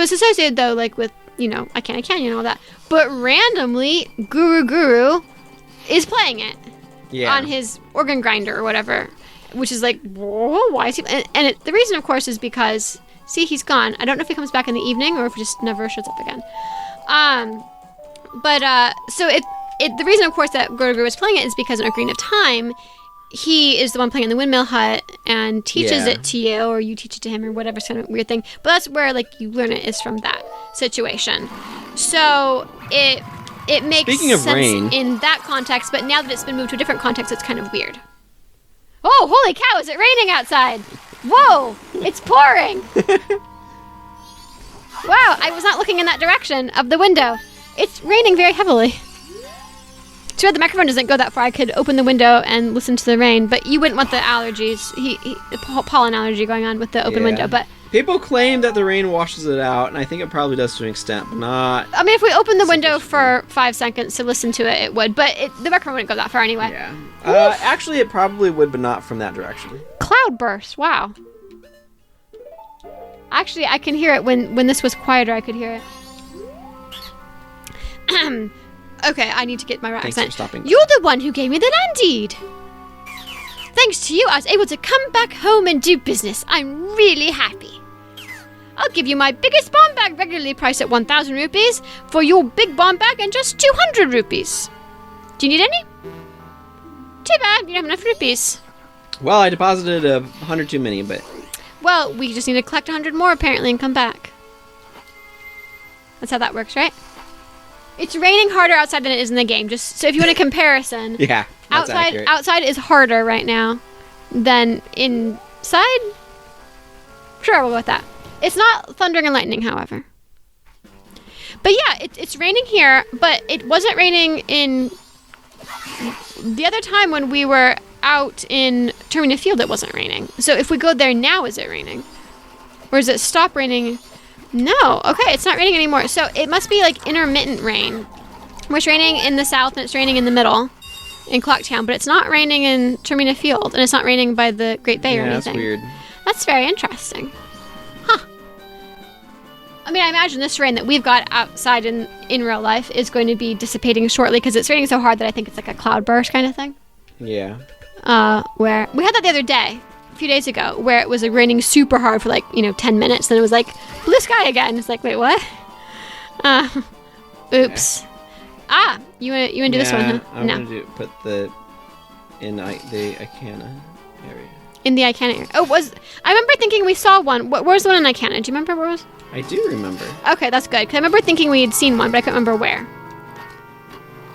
Speaker 2: it's associated though like with, Ikana Canyon and all that. But randomly, Guru is playing it on his organ grinder or whatever, which is like, whoa, why is he? And the reason, of course, is because he's gone. I don't know if he comes back in the evening or if he just never shows up again. So the reason, of course, that Guru was playing it is because in Ocarina of Time, he is the one playing in the windmill hut and teaches it to you, or you teach it to him, or whatever kind of weird thing. But that's where like you learn it is from that situation. So it makes
Speaker 1: Speaking of
Speaker 2: sense
Speaker 1: rain.
Speaker 2: in that context, but now that it's been moved to a different context, it's kind of weird. Oh, holy cow, is it raining outside? Whoa, it's pouring. Wow, I was not looking in that direction of the window. It's raining very heavily. Too bad the microphone doesn't go that far. I could open the window and listen to the rain, but you wouldn't want the allergies, the pollen allergy going on with the open window. But
Speaker 1: people claim that the rain washes it out, and I think it probably does to an extent, but not.
Speaker 2: I mean, if we opened the window for 5 seconds to listen to it, it would. But the microphone wouldn't go that far anyway.
Speaker 1: Yeah. Actually, it probably would, but not from that direction.
Speaker 2: Cloud burst. Wow. Actually, I can hear it when this was quieter. I could hear it. Okay, I need to get my right accent.
Speaker 1: Thanks for stopping.
Speaker 2: You're the one who gave me the land deed. Thanks to you, I was able to come back home and do business. I'm really happy. I'll give you my biggest bomb bag, regularly priced at 1,000 rupees, for your big bomb bag and just 200 rupees. Do you need any? Too bad, you don't have enough rupees.
Speaker 1: Well, I deposited 100 too many, but...
Speaker 2: Well, we just need to collect 100 more, apparently, and come back. That's how that works, right? It's raining harder outside than it is in the game. Just so if you want a comparison.
Speaker 1: Yeah, that's accurate.
Speaker 2: Outside is harder right now than inside. Sure, we'll go with that. It's not thundering and lightning, however. But yeah, it's raining here, but it wasn't raining in the other time when we were out in Termina Field. It wasn't raining. So if we go there now, is it raining? Or does it stop raining? No. Okay, it's not raining anymore. So it must be like intermittent rain. Where it's raining in the south and it's raining in the middle in Clocktown, but it's not raining in Termina Field, and it's not raining by the Great Bay or anything.
Speaker 1: That's weird.
Speaker 2: That's very interesting. Huh. I mean, I imagine this rain that we've got outside in real life is going to be dissipating shortly because it's raining so hard that I think it's like a cloud burst kind of thing.
Speaker 1: Yeah.
Speaker 2: Where we had that the other day. A few days ago, where it was like raining super hard for like 10 minutes, then it was like blue sky again. It's like, wait, what? Oops. Yeah. You wanna do this one, huh?
Speaker 1: I'm gonna put in the Ikana area.
Speaker 2: In the Ikana area. I remember thinking we saw one. Where's the one in Ikana? Do you remember where it was?
Speaker 1: I do remember.
Speaker 2: Okay, that's good. 'Cause I remember thinking we had seen one, but I couldn't remember where.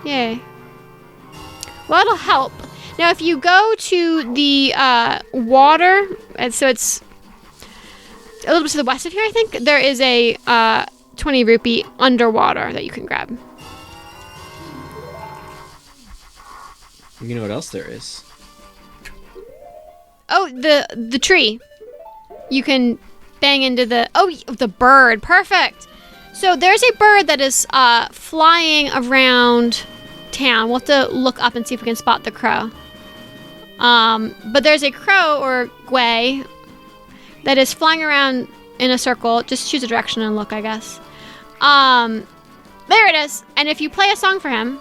Speaker 2: Yay. Well, it'll help. Now, if you go to the water, and so it's a little bit to the west of here, I think, there is a 20 rupee underwater that you can grab.
Speaker 1: You know what else there is?
Speaker 2: Oh, the tree. You can bang into the bird. Perfect. So there's a bird that is flying around town. We'll have to look up and see if we can spot the crow. But there's a crow or gway that is flying around in a circle. Just choose a direction and look, I guess. There it is. And if you play a song for him,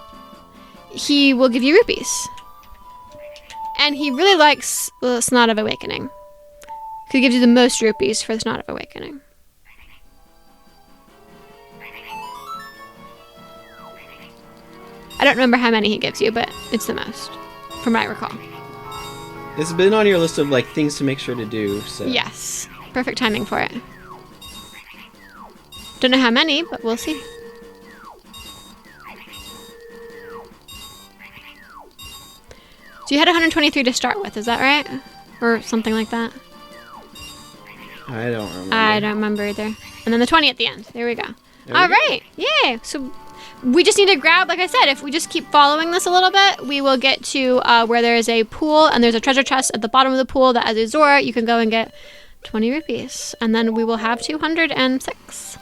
Speaker 2: he will give you rupees. And he really likes the Snot of Awakening. He gives you the most rupees for the Snot of Awakening. I don't remember how many he gives you, but it's the most, from what I recall.
Speaker 1: It's been on your list of like things to make sure to do. So.
Speaker 2: Yes, perfect timing for it. Don't know how many, but we'll see. So you had 123 to start with, is that right? Or something like that?
Speaker 1: I don't remember.
Speaker 2: I don't remember either. And then the 20 at the end. There we go. All right. Yay. So we just need to grab, like I said, if we just keep following this a little bit, we will get to where there is a pool and there's a treasure chest at the bottom of the pool that as a Zora, you can go and get 20 rupees. And then we will have 206.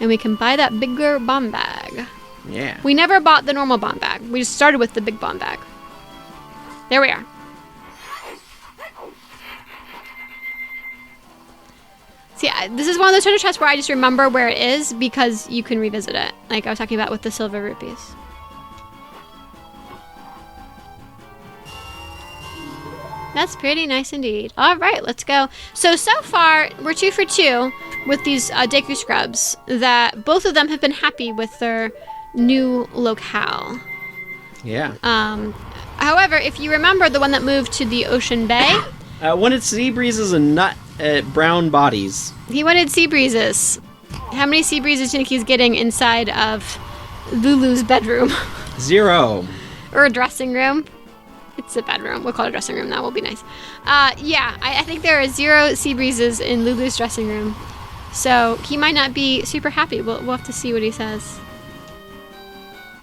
Speaker 2: And we can buy that bigger bomb bag.
Speaker 1: Yeah.
Speaker 2: We never bought the normal bomb bag. We just started with the big bomb bag. There we are. See, this is one of those treasure chests where I just remember where it is because you can revisit it. Like I was talking about with the silver rupees. That's pretty nice indeed. All right, let's go. So far, we're 2 for 2 with these Deku Scrubs that both of them have been happy with their new locale.
Speaker 1: Yeah.
Speaker 2: However, if you remember the one that moved to the Ocean Bay...
Speaker 1: wanted sea breezes and nut brown bodies.
Speaker 2: He wanted sea breezes. How many sea breezes do you think he's getting inside of Lulu's bedroom?
Speaker 1: 0.
Speaker 2: Or a dressing room? It's a bedroom. We'll call it a dressing room. That will be nice. Yeah, I think there are 0 sea breezes in Lulu's dressing room. So he might not be super happy. We'll have to see what he says.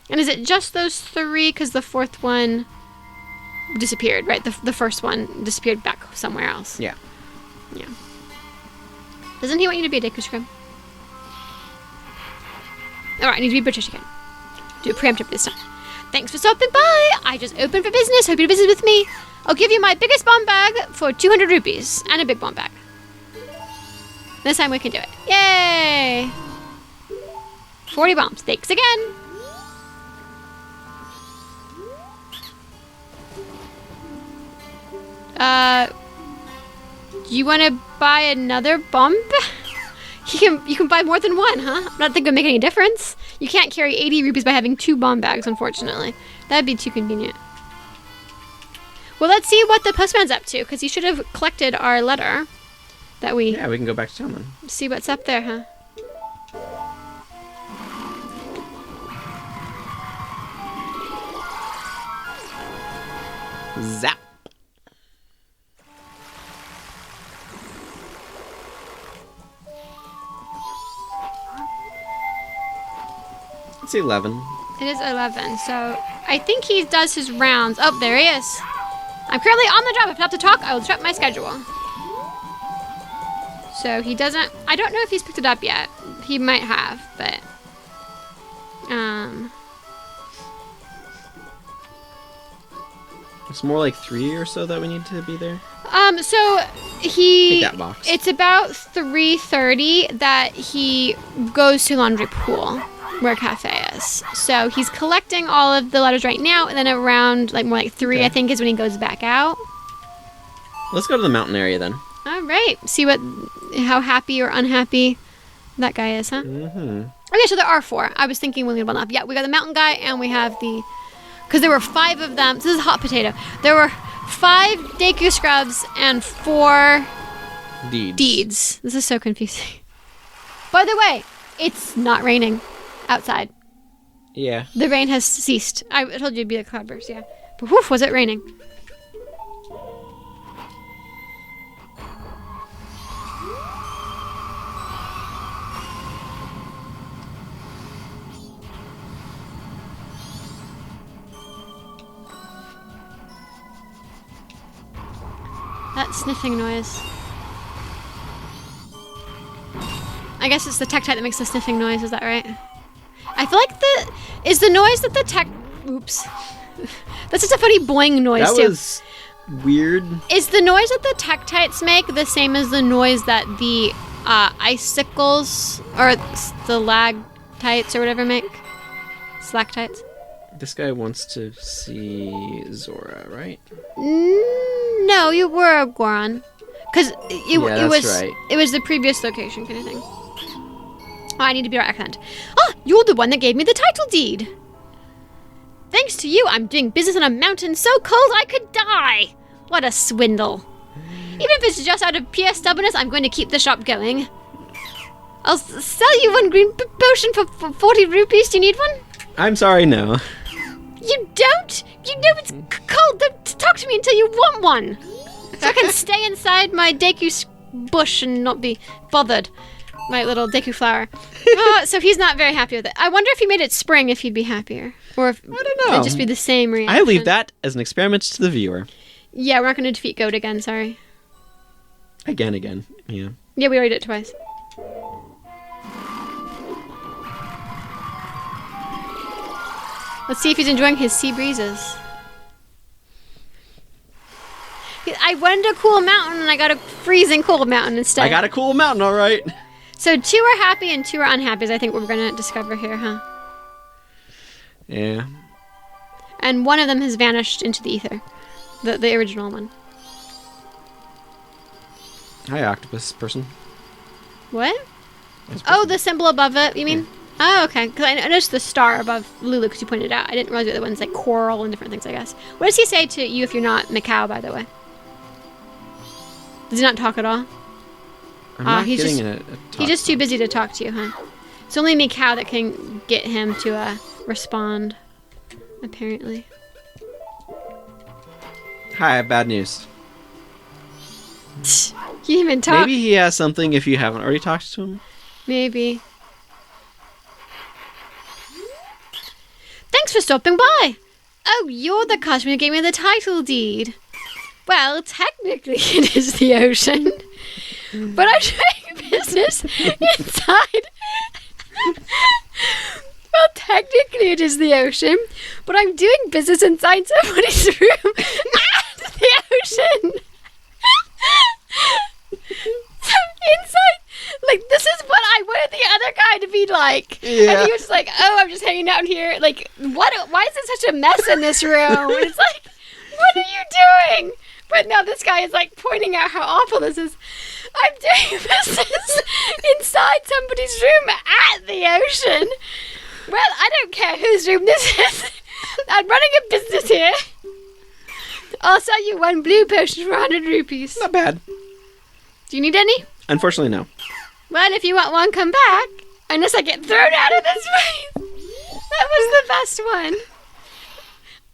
Speaker 2: And is it just those 3? Because the 4th one disappeared, right? The first one disappeared back somewhere else.
Speaker 1: Yeah.
Speaker 2: Yeah. Doesn't he want you to be a Deku Scrub? Alright, I need to be British again. Do a preemptive this time. Thanks for stopping by. I just opened for business. Hope you visit with me. I'll give you my biggest bomb bag for 200 rupees and a big bomb bag. This time we can do it. Yay! 40 bombs. Thanks again. Do you want to buy another bomb? You can buy more than one, huh? I'm not thinking it would make any difference. You can't carry 80 rupees by having 2 bomb bags, unfortunately. That'd be too convenient. Well, let's see what the postman's up to, because he should have collected our letter that we...
Speaker 1: Yeah, we can go back to town then.
Speaker 2: See what's up there, huh?
Speaker 1: Zap. It's 11.
Speaker 2: It is 11, so I think he does his rounds. Oh, there he is. I'm currently on the job. If I have to talk, I will disrupt my schedule. So he doesn't... I don't know if he's picked it up yet. He might have, but...
Speaker 1: It's more like 3 or so that we need to be there.
Speaker 2: So he...
Speaker 1: Take that box.
Speaker 2: It's about 3:30 that he goes to Laundry Pool, where Kafei is. So he's collecting all of the letters right now, and then around like more like 3,
Speaker 1: Okay.
Speaker 2: I think, is when he goes back out.
Speaker 1: Let's go to the mountain area then.
Speaker 2: All right. See how happy or unhappy that guy is, huh?
Speaker 1: Mm-hmm.
Speaker 2: Okay, so there are 4. I was thinking we had one left. Yeah, we got the mountain guy, and we have the... Because there were 5 of them. So this is hot potato. There were 5 Deku Scrubs and 4 deeds. This is so confusing. By the way, it's not raining outside.
Speaker 1: Yeah.
Speaker 2: The rain has ceased. I told you it'd be a cloudburst, yeah. But woof, was it raining? That sniffing noise. I guess it's the Tektite that makes the sniffing noise, is that right? I feel like is the noise that the tech... Oops. That's just a funny boing noise, too.
Speaker 1: That was weird.
Speaker 2: Is the noise that the Tektites make the same as the noise that the icicles or stalactites or whatever make? Stalactites?
Speaker 1: This guy wants to see Zora, right?
Speaker 2: No, you were a Goron. Because it was
Speaker 1: right.
Speaker 2: It was the previous location kind of thing. Oh, I need to be right accent. Oh, you're the one that gave me the title deed. Thanks to you, I'm doing business on a mountain so cold I could die. What a swindle. Even if it's just out of pure stubbornness, I'm going to keep the shop going. I'll sell you one green potion for 40 rupees. Do you need one?
Speaker 1: I'm sorry, no.
Speaker 2: You don't? You know it's cold. Don't talk to me until you want one. So I can stay inside my Deku bush and not be bothered. My little Deku flower. So he's not very happy with it. I wonder if he made it spring, if he'd be happier. Or if
Speaker 1: I don't know.
Speaker 2: it'd just be the same reaction.
Speaker 1: I leave that as an experiment to the viewer.
Speaker 2: Yeah, we're not going to defeat Goat again, sorry.
Speaker 1: Again, yeah.
Speaker 2: Yeah, we already did it twice. Let's see if he's enjoying his sea breezes. I wanted a cool mountain and I got a freezing cold mountain instead.
Speaker 1: I got a cool mountain, all right.
Speaker 2: So 2 are happy and 2 are unhappy is I think what we're going to discover here, huh?
Speaker 1: Yeah.
Speaker 2: And one of them has vanished into the ether. The original one.
Speaker 1: Hi, octopus person.
Speaker 2: What? Oh, the symbol above it, you mean? Yeah. Oh, okay. Because I noticed the star above Lulu because you pointed it out. I didn't realize the other ones like coral and different things, I guess. What does he say to you if you're not Mikau, by the way? Does he not talk at all?
Speaker 1: I'm not
Speaker 2: he's
Speaker 1: getting
Speaker 2: just,
Speaker 1: a talk.
Speaker 2: He's just too busy to talk to you, huh? It's only Mikau that can get him to respond, apparently.
Speaker 1: Hi, I have bad news.
Speaker 2: You even talk.
Speaker 1: Maybe he has something if you haven't already talked to him.
Speaker 2: Maybe. Thanks for stopping by. Oh, you're the customer who gave me the title deed. Well, technically it is the ocean. But I'm doing business inside. Well, technically it is the ocean. But I'm doing business inside somebody's room at the ocean. Inside, like, this is what I wanted the other guy to be like.
Speaker 1: Yeah.
Speaker 2: And he was just like, oh, I'm just hanging out here. Like, what? Why is it such a mess in this room? And it's like, what are you doing? But now this guy is like pointing out how awful this is. I'm doing business inside somebody's room at the ocean. Well, I don't care whose room this is. I'm running a business here. I'll sell you one blue potion for 100 rupees.
Speaker 1: Not bad.
Speaker 2: Do you need any?
Speaker 1: Unfortunately, no.
Speaker 2: Well, if you want one, come back. Unless I get thrown out of this place. That was the best one.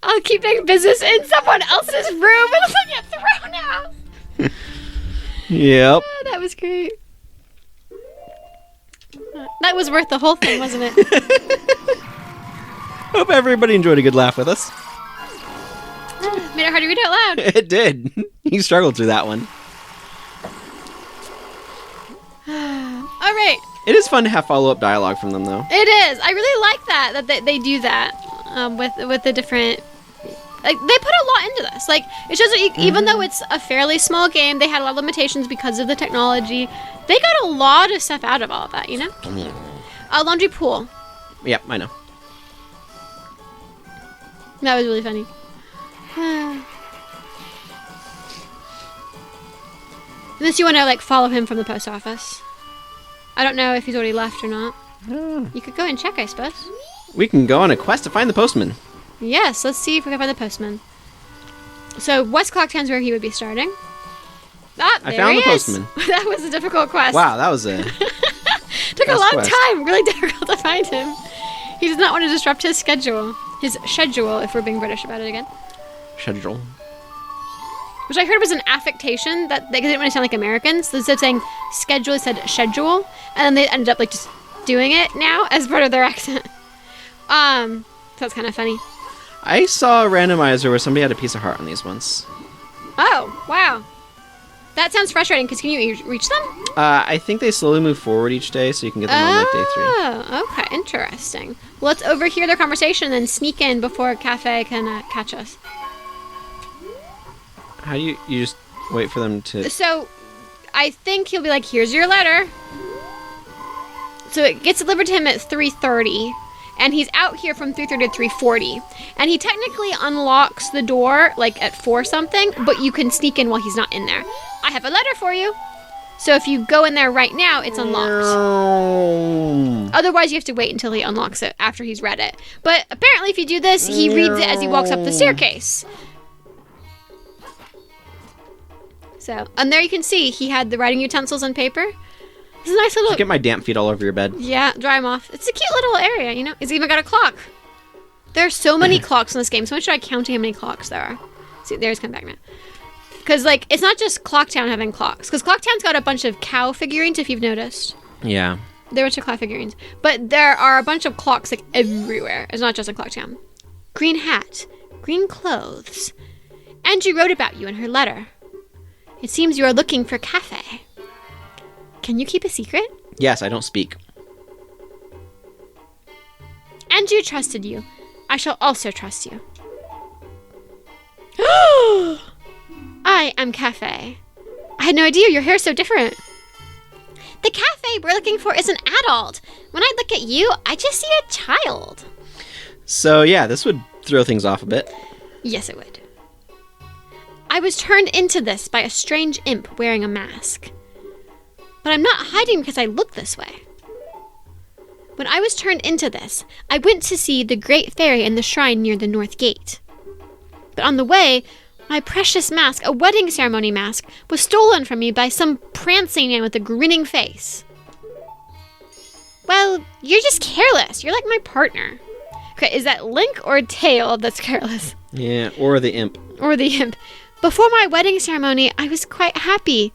Speaker 2: I'll keep doing business in someone else's room unless I get thrown out.
Speaker 1: Yep.
Speaker 2: Oh, that was great. That was worth the whole thing, wasn't it?
Speaker 1: Hope everybody enjoyed a good laugh with us.
Speaker 2: Made it hard to read out loud.
Speaker 1: It did. You struggled through that one.
Speaker 2: All right.
Speaker 1: It is fun to have follow-up dialogue from them, though.
Speaker 2: It is. I really like that they do that with the different. Like, they put a lot into this. Like, it shows that even though it's a fairly small game, they had a lot of limitations because of the technology. They got a lot of stuff out of all of that, you know? A laundry pool.
Speaker 1: Yep, I know.
Speaker 2: That was really funny. Unless you want to, like, follow him from the post office. I don't know if he's already left or not. You could go and check, I suppose.
Speaker 1: We can go on a quest to find the postman.
Speaker 2: Yes, let's see if we can find the postman. So, West Clocktown's where he would be starting. Ah, there
Speaker 1: I found
Speaker 2: he
Speaker 1: the
Speaker 2: is.
Speaker 1: postman.
Speaker 2: That was a difficult quest.
Speaker 1: Wow, that was a...
Speaker 2: Took a long
Speaker 1: quest.
Speaker 2: time. Really difficult to find him. He does not want to disrupt his schedule. His schedule, if we're being British about it again.
Speaker 1: Schedule.
Speaker 2: Which I heard was an affectation that they didn't want to sound like Americans. So instead of saying schedule, it said schedule. And then they ended up like just doing it now as part of their accent. So it's kind of funny.
Speaker 1: I saw a randomizer where somebody had a piece of heart on these once.
Speaker 2: Oh, wow. That sounds frustrating, because can you reach them?
Speaker 1: I think they slowly move forward each day, so you can get them on like day 3.
Speaker 2: Oh, okay, interesting. Well, let's overhear their conversation and then sneak in before Kafei can catch us.
Speaker 1: How do you just wait for them to...
Speaker 2: So, I think he'll be like, here's your letter. So it gets delivered to him at 3:30. And he's out here from 3:30 to 3:40. And he technically unlocks the door, like, at 4 something, but you can sneak in while he's not in there. I have a letter for you. So if you go in there right now, it's unlocked. Otherwise, you have to wait until he unlocks it after he's read it. But apparently, if you do this, he reads it as he walks up the staircase. So, and there you can see he had the writing utensils and paper. It's a nice little...
Speaker 1: Just get my damp feet all over your bed.
Speaker 2: Yeah, dry them off. It's a cute little area, you know? It's even got a clock. There are so many clocks in this game. So much should I count how many clocks there are. See, there's come back now. Because, like, it's not just Clocktown having clocks. Because Clocktown's got a bunch of cow figurines, if you've noticed.
Speaker 1: Yeah.
Speaker 2: There are a bunch of cow figurines. But there are a bunch of clocks, like, everywhere. It's not just in Clocktown. Green hat. Green clothes. Anju wrote about you in her letter. It seems you are looking for Kafei. Can you keep a secret?
Speaker 1: Yes, I don't speak.
Speaker 2: Anju trusted you. I shall also trust you. I am Kafei. I had no idea your hair's so different. The Kafei we're looking for is an adult. When I look at you, I just see a child.
Speaker 1: So, yeah, this would throw things off a bit.
Speaker 2: Yes, it would. I was turned into this by a strange imp wearing a mask. But I'm not hiding because I look this way. When I was turned into this, I went to see the great fairy in the shrine near the north gate. But on the way, my precious mask, a wedding ceremony mask, was stolen from me by some prancing man with a grinning face. Well, you're just careless. You're like my partner. Okay, is that Link or Tail that's careless?
Speaker 1: Yeah, or the imp.
Speaker 2: Or the imp. Before my wedding ceremony, I was quite happy.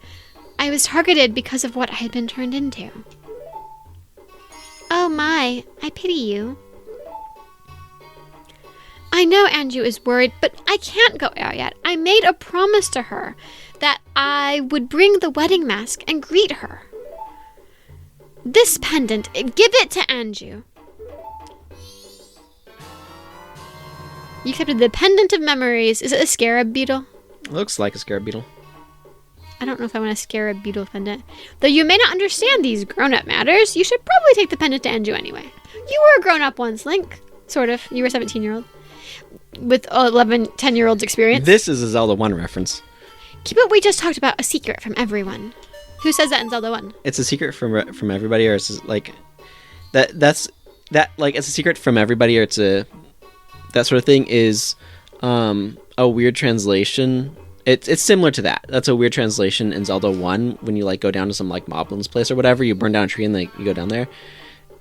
Speaker 2: I was targeted because of what I had been turned into. Oh my, I pity you. I know Anju is worried, but I can't go out yet. I made a promise to her that I would bring the wedding mask and greet her. This pendant, give it to Anju. You accepted the pendant of memories. Is it a scarab beetle?
Speaker 1: Looks like a scarab beetle.
Speaker 2: I don't know if I want a scarab beetle pendant. Though you may not understand these grown-up matters, you should probably take the pendant to Anju anyway. You were a grown-up once, Link. Sort of. You were a 17-year-old. With 11, 10-year-old's experience.
Speaker 1: This is a Zelda 1 reference.
Speaker 2: Keep what we just talked about a secret from everyone. Who says that in Zelda 1?
Speaker 1: It's a secret from everybody, or it's just like... That's like, it's a secret from everybody, or it's a... That sort of thing is a weird translation. It's similar to that. That's a weird translation in Zelda 1 when you like go down to some like Moblin's place or whatever. You burn down a tree and you go down there,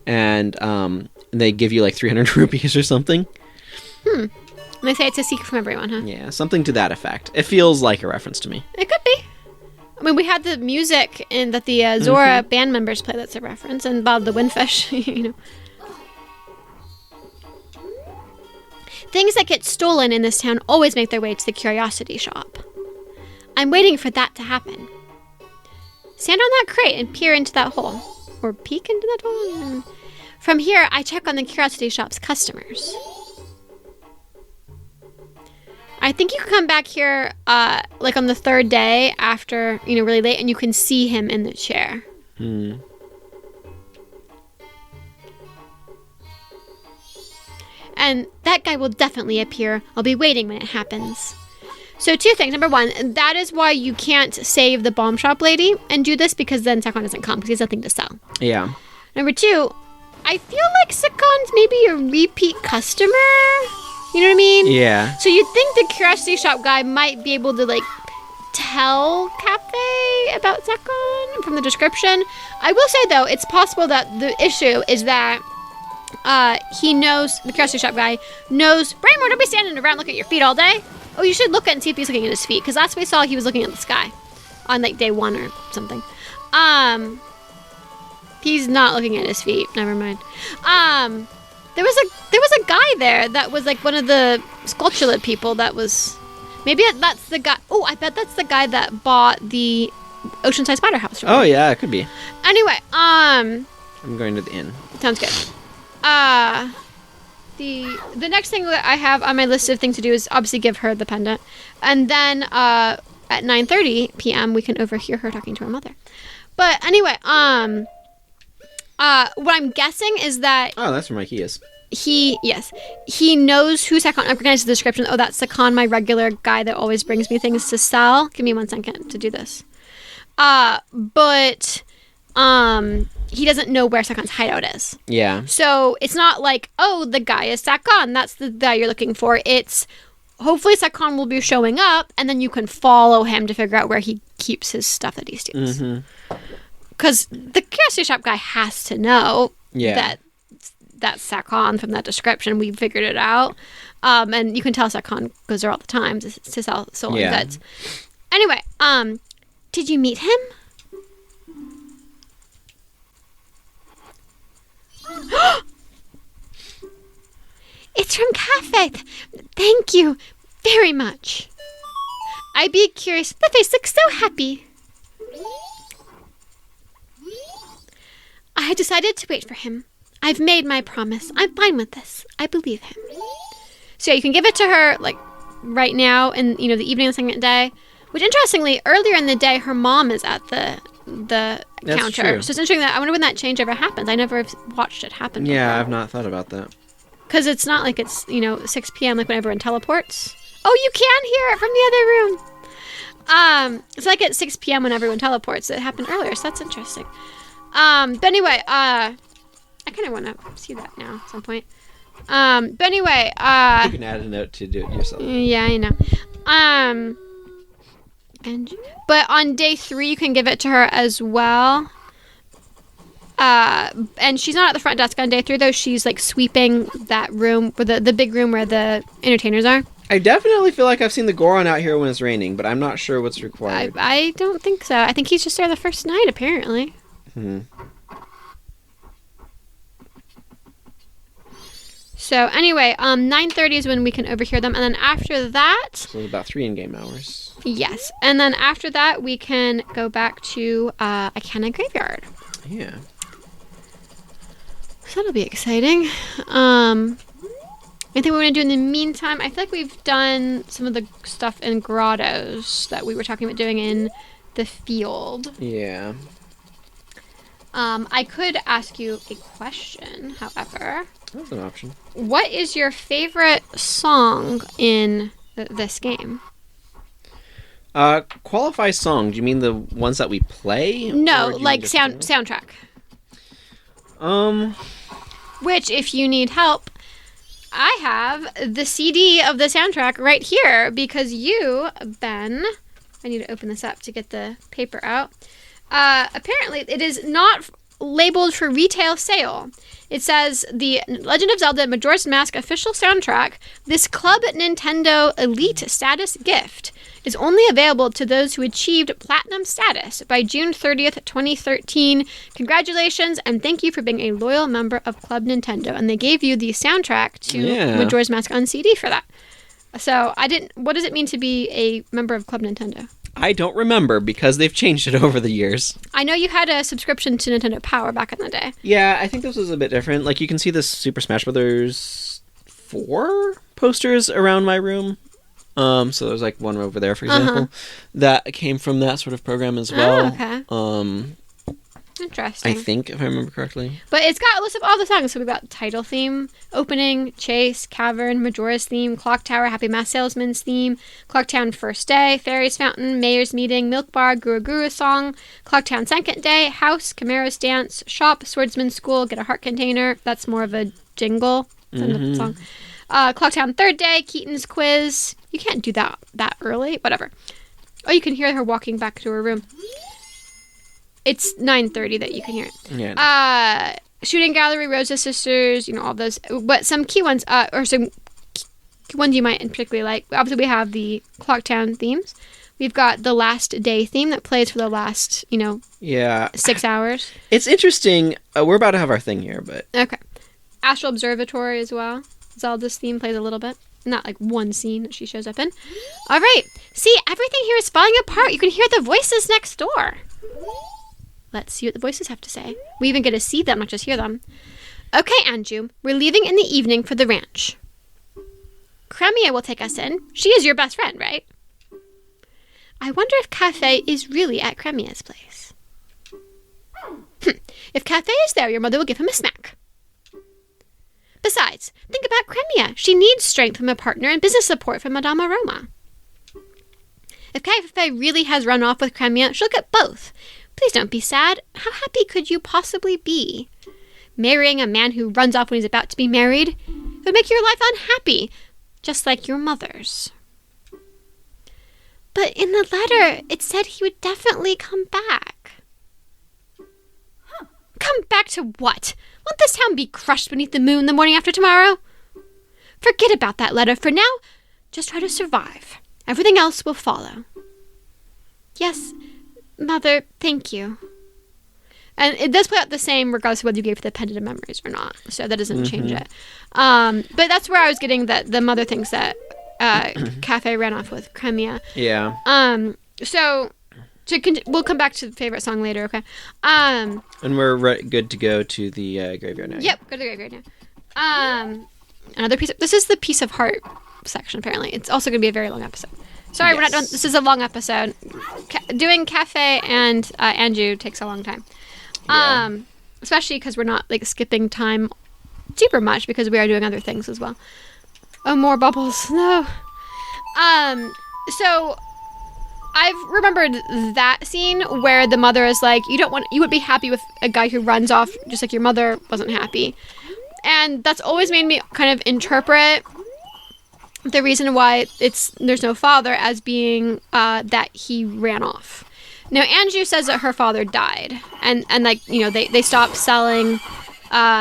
Speaker 1: and they give you like 300 rupees or something.
Speaker 2: And they say it's a secret from everyone, huh?
Speaker 1: Yeah, something to that effect. It feels like a reference to me.
Speaker 2: It could be. I mean, we had the music that the Zora band members play that's a reference, and Bob the Windfish, you know. Things that get stolen in this town always make their way to the curiosity shop. I'm waiting for that to happen. Stand on that crate and peer into that hole. Or peek into that hole. From here, I check on the curiosity shop's customers. I think you can come back here like on the third day after, really late, and you can see him in the chair. And that guy will definitely appear. I'll be waiting when it happens. So 2 things. Number 1, that is why you can't save the bomb shop lady and do this, because then Sakon doesn't come because he has nothing to sell.
Speaker 1: Yeah.
Speaker 2: Number 2, I feel like Sakon's maybe a repeat customer. You know what I mean?
Speaker 1: Yeah.
Speaker 2: So you'd think the curiosity shop guy might be able to tell Kafei about Sakon from the description. I will say though, it's possible that the issue is that he knows, the curiosity shop guy knows, Braymore, don't be standing around looking at your feet all day. Oh, you should look at and see if he's looking at his feet, because last we saw he was looking at the sky on day 1 or something. He's not looking at his feet. Never mind. There was a guy there that was one of the Sculptured people that was, maybe that's the guy. Oh, I bet that's the guy that bought the Oceanside Spider House.
Speaker 1: Oh yeah, it could be.
Speaker 2: Anyway,
Speaker 1: I'm going to the inn.
Speaker 2: Sounds good. The next thing that I have on my list of things to do is obviously give her the pendant. And then at 9:30 p.m. we can overhear her talking to her mother. But anyway, what I'm guessing is that...
Speaker 1: Oh, that's where my key is.
Speaker 2: he knows who Sakon, recognizes the description. Oh, that's Sakon, my regular guy that always brings me things to sell. Give me 1 second to do this. But he doesn't know where Sakon's hideout is.
Speaker 1: Yeah.
Speaker 2: So it's not like, oh, the guy is Sakon. That's the guy you're looking for. It's hopefully Sakon will be showing up, and then you can follow him to figure out where he keeps his stuff that he steals. Because the Curiosity Shop guy has to know that that's Sakon from that description. We figured it out. And you can tell Sakon goes there all the time to sell stolen goods. Anyway, did you meet him? It's from Kafei. Thank you very much. I'd be curious. The face looks so happy. I had decided to wait for him. I've made my promise. I'm fine with this. I believe him. So you can give it to her like right now in the evening of the second day. Which interestingly, earlier in the day, her mom is at the counter.
Speaker 1: True.
Speaker 2: So it's interesting that I wonder when that change ever happens. I never have watched it happen before.
Speaker 1: Yeah, I've not thought about that.
Speaker 2: Because it's not like it's 6 p.m. like when everyone teleports. Oh, you can hear it from the other room. It's like at 6 p.m. when everyone teleports. It happened earlier, so that's interesting. But anyway, I kind of want to see that now at some point. But anyway,
Speaker 1: you can add a note to do it yourself.
Speaker 2: Yeah, I know. But on day 3, you can give it to her as well. And she's not at the front desk on day 3, though. She's like sweeping that room, the big room where the entertainers are.
Speaker 1: I definitely feel like I've seen the Goron out here when it's raining, but I'm not sure what's required.
Speaker 2: I don't think so. I think he's just there the first night, apparently. So anyway, 9:30 is when we can overhear them, and then after that...
Speaker 1: So about 3 in-game hours.
Speaker 2: Yes, and then after that, we can go back to Ikana Graveyard.
Speaker 1: Yeah.
Speaker 2: So that'll be exciting. Anything we want to do in the meantime? I feel like we've done some of the stuff in grottos that we were talking about doing in the field.
Speaker 1: Yeah.
Speaker 2: I could ask you a question, however.
Speaker 1: That's an option.
Speaker 2: What is your favorite song in this game?
Speaker 1: Qualify song. Do you mean the ones that we play?
Speaker 2: No, like soundtrack. Which, if you need help, I have the CD of the soundtrack right here because you, Ben, I need to open this up to get the paper out. Apparently, it is not labeled for retail sale. It says, the Legend of Zelda Majora's Mask official soundtrack, this Club Nintendo Elite status gift is only available to those who achieved platinum status by June 30th, 2013. Congratulations, and thank you for being a loyal member of Club Nintendo. And they gave you the soundtrack to Majora's Mask on CD for that. So, what does it mean to be a member of Club Nintendo?
Speaker 1: I don't remember because they've changed it over the years.
Speaker 2: I know you had a subscription to Nintendo Power back in the day.
Speaker 1: Yeah, I think this was a bit different. Like, you can see the Super Smash Bros. 4 posters around my room. So there's like one over there, for example, that came from that sort of program as well.
Speaker 2: Oh, okay. Interesting.
Speaker 1: I think, if I remember correctly.
Speaker 2: But it's got a list of all the songs. So we've got title theme, opening, chase, cavern, Majora's theme, clock tower, happy mask salesman's theme, clock town first day, fairies fountain, mayor's meeting, milk bar, guru guru song, clock town second day, house, Camaro's dance, shop, swordsman's school, get a heart container. That's more of a jingle than the song. Clock town third day, Keaton's quiz. You can't do that early. Whatever. Oh, you can hear her walking back to her room. It's 9:30 that you can hear it.
Speaker 1: Yeah.
Speaker 2: Shooting gallery, Rosa Sisters, all those. But some key ones, or some key ones you might particularly like. Obviously, we have the Clocktown themes. We've got the last day theme that plays for the last, 6 hours.
Speaker 1: It's interesting. We're about to have our thing here, but...
Speaker 2: Okay. Astral Observatory as well. Zelda's theme plays a little bit. Not like one scene that she shows up in. All right. See, everything here is falling apart. You can hear the voices next door. Let's see what the voices have to say. We even get to see them, not just hear them. Okay, Anju, we're leaving in the evening for the ranch. Cremia will take us in. She is your best friend, right? I wonder if Kafei is really at Cremia's place. If Kafei is there, your mother will give him a snack. Besides, think about Cremia. She needs strength from a partner and business support from Madame Aroma. If Kafei really has run off with Cremia, she'll get both. Please don't be sad. How happy could you possibly be? Marrying a man who runs off when he's about to be married would make your life unhappy, just like your mother's. But in the letter, it said he would definitely come back. Come back to what? Won't this town be crushed beneath the moon the morning after tomorrow? Forget about that letter for now. Just try to survive. Everything else will follow. Yes, Mother, thank you. And it does play out the same regardless of whether you gave the pendant of memories or not. So that doesn't change it. But that's where I was getting that the mother thinks that Kafei ran off with Cremia.
Speaker 1: Yeah.
Speaker 2: So we'll come back to the favorite song later, okay?
Speaker 1: And we're good to go to the graveyard now.
Speaker 2: Yep, go to the graveyard now. Another piece. This is the piece of heart section. Apparently, it's also going to be a very long episode. Sorry,
Speaker 1: yes.
Speaker 2: We're not done. This is a long episode. Doing Kafei and Anju takes a long time.
Speaker 1: Yeah.
Speaker 2: Especially because we're not like skipping time super much because we are doing other things as well. Oh, more bubbles. No. So I've remembered that scene where the mother is like, you would be happy with a guy who runs off just like your mother wasn't happy. And that's always made me kind of interpret the reason why there's no father as being that he ran off. Now, Anju says that her father died, and like, you know, they stopped selling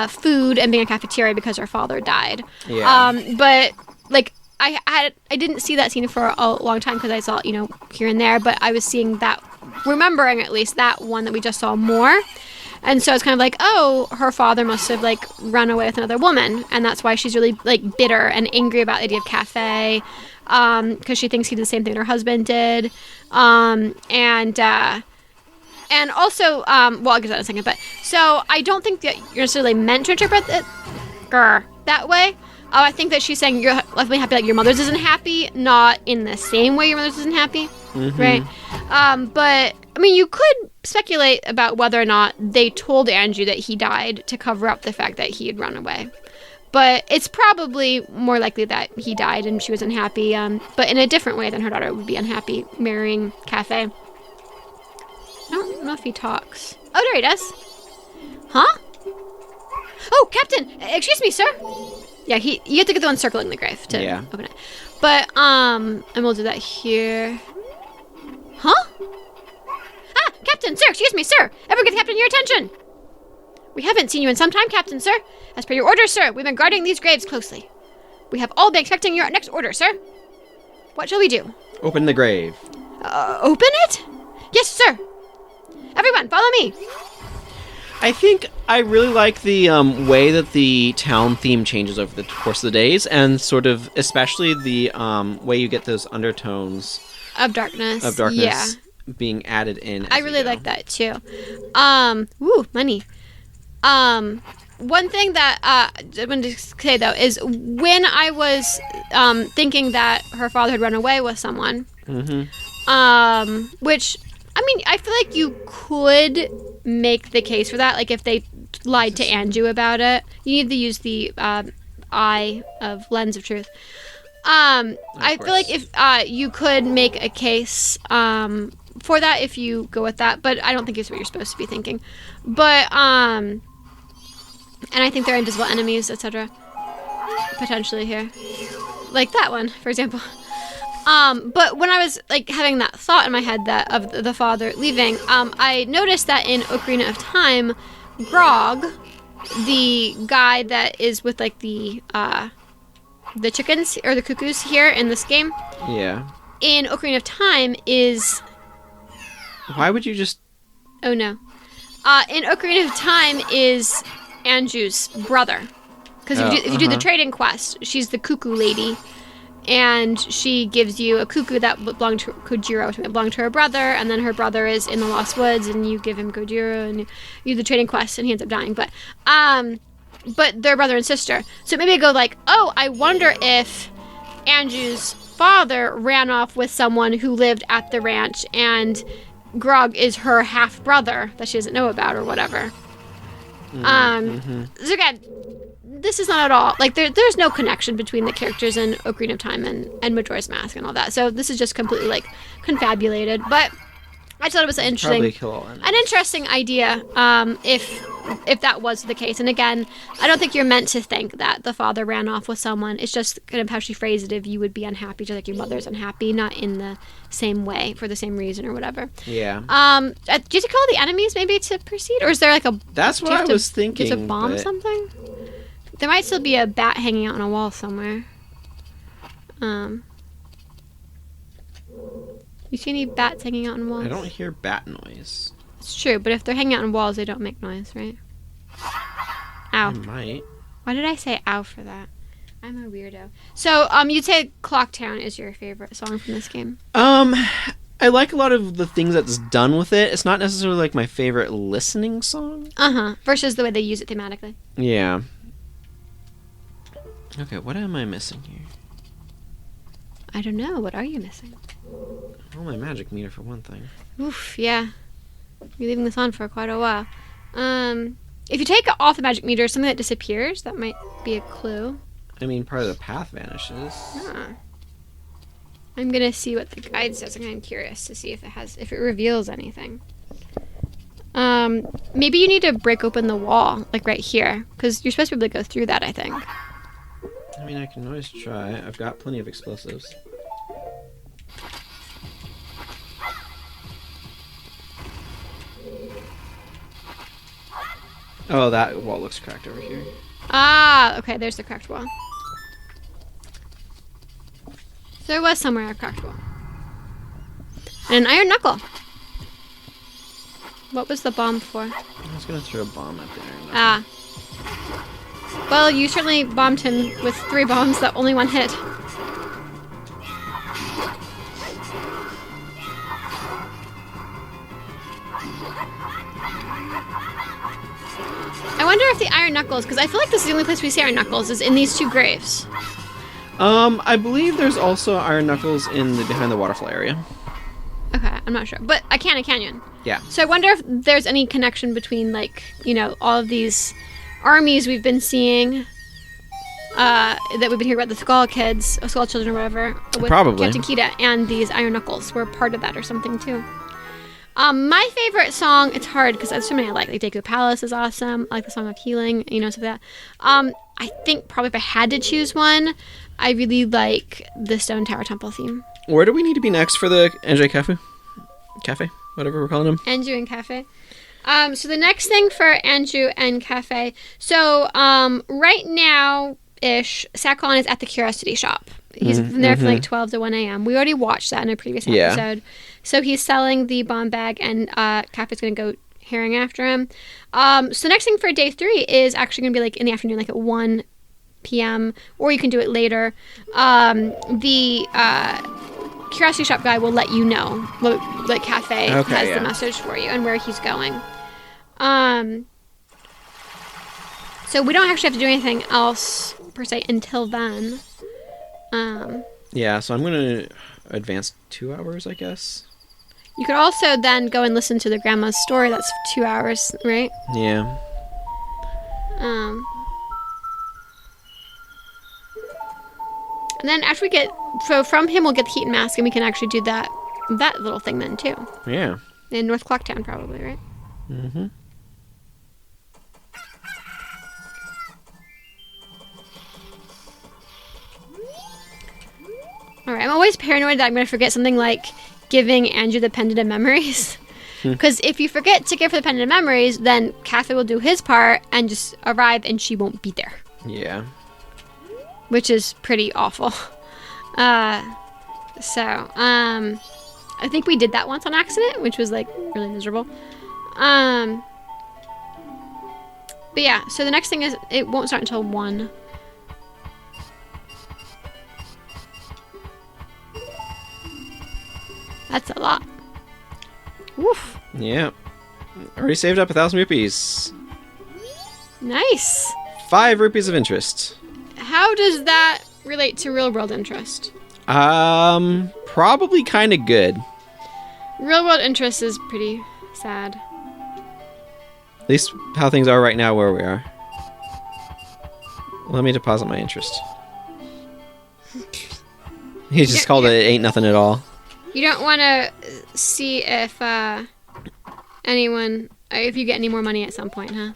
Speaker 2: food and being a cafeteria because her father died.
Speaker 1: Yeah.
Speaker 2: But like I didn't see that scene for a long time because I saw, you know, here and there, but I was seeing that, remembering at least that one that we just saw more. And so it's kind of like, oh, her father must have like run away with another woman, and that's why she's really like bitter and angry about the idea of Kafei, because she thinks he did the same thing her husband did, and also, well, I'll get to that in a second. But so I don't think that you're necessarily meant to interpret it that way. I think that she's saying you're definitely happy, like your mother's isn't happy, not in the same way your mother's isn't happy, right? But I mean, you could speculate about whether or not they told Anju that he died to cover up the fact that he had run away. But it's probably more likely that he died and she was unhappy, but in a different way than her daughter would be unhappy marrying Kafei. I don't know if he talks. Oh, there he does. Huh? Oh, Captain! Excuse me, sir. Yeah, you have to get the one circling the grave to open it. But, and we'll do that here. Huh? Ah, Captain, sir, excuse me, sir. Ever get the captain your attention? We haven't seen you in some time, Captain, sir. As per your orders, sir, we've been guarding these graves closely. We have all been expecting your next order, sir. What shall we do?
Speaker 1: Open the grave.
Speaker 2: Open it? Yes, sir. Everyone, follow me.
Speaker 1: I think I really like the way that the town theme changes over the course of the days, and sort of especially the way you get those undertones
Speaker 2: of darkness.
Speaker 1: Yeah. Being added in.
Speaker 2: I really like that too. Woo, money. One thing that I wanted to say though is when I was thinking that her father had run away with someone, which I mean, I feel like you could make the case for that. Like if they lied to Anju about it, you need to use the eye of lens of truth. I feel like if you could make a case for that if you go with that, but I don't think it's what you're supposed to be thinking. But and I think they're invisible enemies, etc. Potentially here, like that one, for example. But when I was like having that thought in my head that of the father leaving, I noticed that in Ocarina of Time, Grog, the guy that is with like the chickens or the cuckoos here in this game, in Ocarina of Time is.
Speaker 1: Why would you just?
Speaker 2: Oh no, in Ocarina of Time is Anju's brother, because if you do the trading quest, she's the cuckoo lady. And she gives you a cuckoo that belonged to Kojiro, which belonged to her brother, and then her brother is in the Lost Woods, and you give him Kojiro, and you do the trading quest, and he ends up dying. But they're brother and sister. So maybe I go like, oh, I wonder if Anju's father ran off with someone who lived at the ranch, and Grog is her half brother that she doesn't know about or whatever. So again, this is not at all like there's no connection between the characters in Ocarina of Time and Majora's Mask and all that. So this is just completely like confabulated. But I thought it was an interesting idea. If that was the case, and again, I don't think you're meant to think that the father ran off with someone. It's just kind of how she phrased it. If you would be unhappy, just like your mother's unhappy, not in the same way for the same reason or whatever.
Speaker 1: Yeah.
Speaker 2: Do you have to call the enemies maybe to proceed, or is there like a?
Speaker 1: That's what I was thinking.
Speaker 2: Do you have to bomb something? There might still be a bat hanging out on a wall somewhere. You see any bats hanging out on walls?
Speaker 1: I don't hear bat noise.
Speaker 2: It's true, but if they're hanging out on walls, they don't make noise, right? Ow.
Speaker 1: I might.
Speaker 2: Why did I say ow for that? I'm a weirdo. So, you'd say Clock Town is your favorite song from this game?
Speaker 1: I like a lot of the things that's done with it. It's not necessarily like my favorite listening song.
Speaker 2: Versus the way they use it thematically.
Speaker 1: Yeah. Okay, what am I missing here?
Speaker 2: I don't know. What are you missing?
Speaker 1: Oh, my magic meter for one thing.
Speaker 2: Oof, yeah. You're leaving this on for quite a while. If you take off the magic meter, something that disappears, that might be a clue.
Speaker 1: I mean, part of the path vanishes.
Speaker 2: I'm gonna see what the guide says. I'm kind of curious to see if it reveals anything. Maybe you need to break open the wall, like right here, because you're supposed to be able to go through that, I think.
Speaker 1: I mean, I can always try. I've got plenty of explosives. Oh, that wall looks cracked over here.
Speaker 2: Okay, there's the cracked wall. So there was somewhere a cracked wall. And an iron knuckle. What was the bomb for?
Speaker 1: I was gonna throw a bomb at the iron knuckle.
Speaker 2: Well, you certainly bombed him with 3 bombs that only one hit. I wonder if the Iron Knuckles, because I feel like this is the only place we see Iron Knuckles, is in these 2 graves.
Speaker 1: I believe there's also Iron Knuckles in the behind the waterfall area.
Speaker 2: Okay, I'm not sure. But I canyon.
Speaker 1: Yeah.
Speaker 2: So I wonder if there's any connection between, like, all of these armies we've been seeing, that we've been hearing about, the Skull Kids, or Skull Children or whatever, with
Speaker 1: Probably.
Speaker 2: Captain Kita, and these Iron Knuckles were part of that or something too. My favorite song, it's hard because there's so many I like. Like Deku Palace is awesome. I like the Song of Healing, stuff like that. I think probably if I had to choose one, I really like the Stone Tower Temple theme.
Speaker 1: Where do we need to be next for the Anju Cafe? Whatever we're calling them.
Speaker 2: Anju and Kafei. So the next thing for Anju and Kafei. So right now-ish, Sakon is at the Curiosity Shop. He's been there from like 12 to 1 a.m. We already watched that in a previous episode. So he's selling the bomb bag, and Kafei's going to go herring after him. So the next thing for day 3 is actually going to be like in the afternoon, like at 1 p.m., or you can do it later. The Curiosity Shop guy will let you know that Kafei has the message for you and where he's going. So we don't actually have to do anything else per se until then.
Speaker 1: Yeah, so I'm going to advance 2 hours, I guess.
Speaker 2: You could also then go and listen to the grandma's story. That's 2 hours, right?
Speaker 1: Yeah.
Speaker 2: And then after we get... So from him, we'll get the Keaton Mask, and we can actually do that little thing then, too.
Speaker 1: Yeah.
Speaker 2: In North Clocktown, probably, right?
Speaker 1: Mm-hmm.
Speaker 2: Alright, I'm always paranoid that I'm going to forget something like giving Anju the Pendant of Memories. Because if you forget to give her the Pendant of Memories, then Kafei will do his part and just arrive and she won't be there.
Speaker 1: Yeah.
Speaker 2: Which is pretty awful. I think we did that once on accident, which was like really miserable. But yeah, so the next thing is it won't start until 1. That's a lot. Woof.
Speaker 1: Yeah. Already saved up 1,000 rupees.
Speaker 2: Nice.
Speaker 1: 5 rupees of interest.
Speaker 2: How does that relate to real world interest?
Speaker 1: Probably kind of good.
Speaker 2: Real world interest is pretty sad.
Speaker 1: At least how things are right now where we are. Let me deposit my interest. He just called it ain't nothing at all.
Speaker 2: You don't want to see if if you get any more money at some point, huh?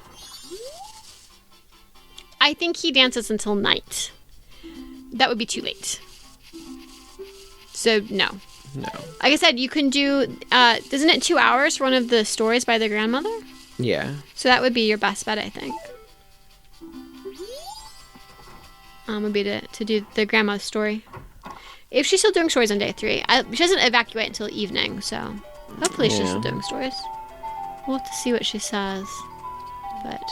Speaker 2: I think he dances until night. That would be too late. So, no.
Speaker 1: No.
Speaker 2: Like I said, you can do, isn't it 2 hours for one of the stories by the grandmother?
Speaker 1: Yeah.
Speaker 2: So that would be your best bet, I think. Would be to do the grandma's story. If she's still doing stories on day 3. She doesn't evacuate until evening, so hopefully she's still doing stories. We'll have to see what she says. But...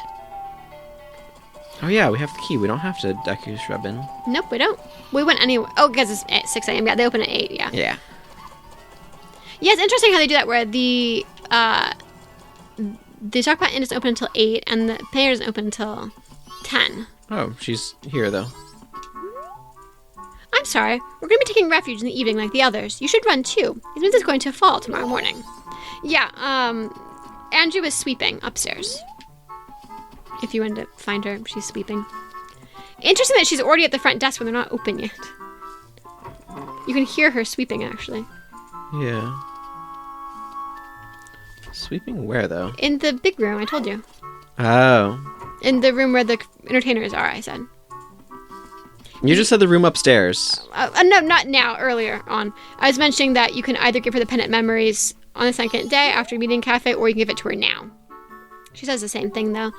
Speaker 1: Oh yeah, we have the key. We don't have to Deku Shrubbin.
Speaker 2: Nope, we don't. We went anyway. Oh, because it's at 6 a.m. Yeah, they open at 8, yeah.
Speaker 1: Yeah.
Speaker 2: Yeah, it's interesting how they do that, where the Talk About Inn doesn't open until 8, and the Payer doesn't open until 10.
Speaker 1: Oh, she's here, though.
Speaker 2: I'm sorry. We're going to be taking refuge in the evening like the others. You should run, too. It means it's going to fall tomorrow morning. Yeah, Anju is sweeping upstairs. If you want to find her, she's sweeping. Interesting that she's already at the front desk when they're not open yet. You can hear her sweeping, actually.
Speaker 1: Yeah. Sweeping where, though?
Speaker 2: In the big room, I told you.
Speaker 1: Oh.
Speaker 2: In the room where the entertainers are, I said.
Speaker 1: You just said the room upstairs.
Speaker 2: No, not now, earlier on. I was mentioning that you can either give her the pendant memories on the second day after meeting Kafei, or you can give it to her now. She says the same thing, though.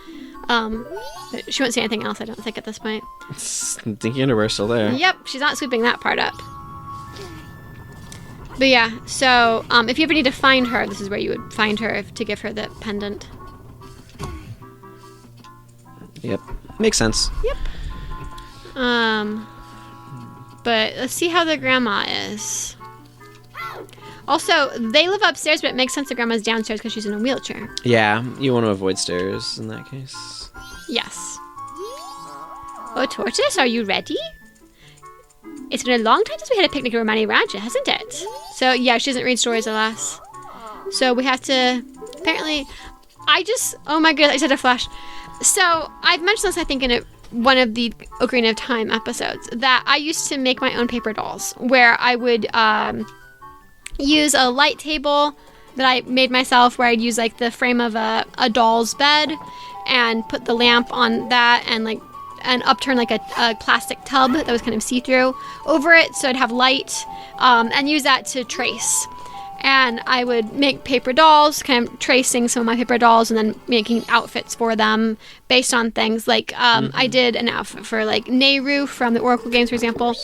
Speaker 2: But she won't say anything else, I don't think, at this point.
Speaker 1: Dinky Underwear's still there.
Speaker 2: Yep, she's not sweeping that part up. But yeah, so if you ever need to find her, this is where you would find her to give her the pendant.
Speaker 1: Yep. Makes sense.
Speaker 2: Yep. But let's see how the grandma is. Also, they live upstairs, but it makes sense the grandma's downstairs because she's in a wheelchair.
Speaker 1: Yeah, you want to avoid stairs in that case.
Speaker 2: Yes. Oh, Tortoise, are you ready? It's been a long time since we had a picnic at Romani Ranch, hasn't it? So, yeah, she doesn't read stories, alas. So we have to... Apparently... Oh my goodness, I just had a flash. So, I've mentioned this, I think, in one of the Ocarina of Time episodes, that I used to make my own paper dolls, where I would use a light table that I made myself, where I'd use, like, the frame of a doll's bed, and put the lamp on that, and upturn like a plastic tub that was kind of see-through over it, so I'd have light, and use that to trace. And I would make paper dolls, kind of tracing some of my paper dolls, and then making outfits for them based on things like I did an outfit for like Nehru from the Oracle games, for example.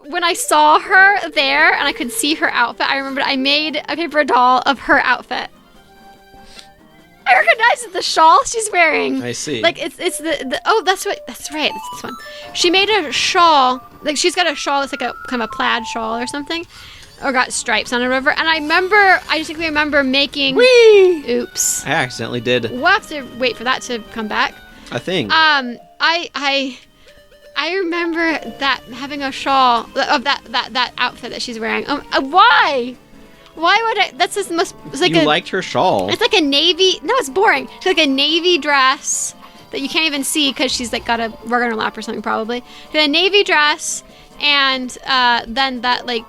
Speaker 2: When I saw her there and I could see her outfit, I remembered I made a paper doll of her outfit. I recognize the shawl she's wearing.
Speaker 1: I see.
Speaker 2: Like it's the oh, that's right. It's this one. She made a shawl. Like she's got a shawl that's like a kind of a plaid shawl or something, or got stripes on it or whatever. And I distinctly remember making.
Speaker 1: Whee!
Speaker 2: Oops.
Speaker 1: I accidentally did.
Speaker 2: We'll have to wait for that to come back.
Speaker 1: I think.
Speaker 2: I remember that having a shawl of that outfit that she's wearing. Why? Why would I? That's just the most. It's like
Speaker 1: you liked her shawl.
Speaker 2: It's like a navy. No, it's boring. It's like a navy dress that you can't even see because she's like got a rug on her lap or something probably. A navy dress and then that like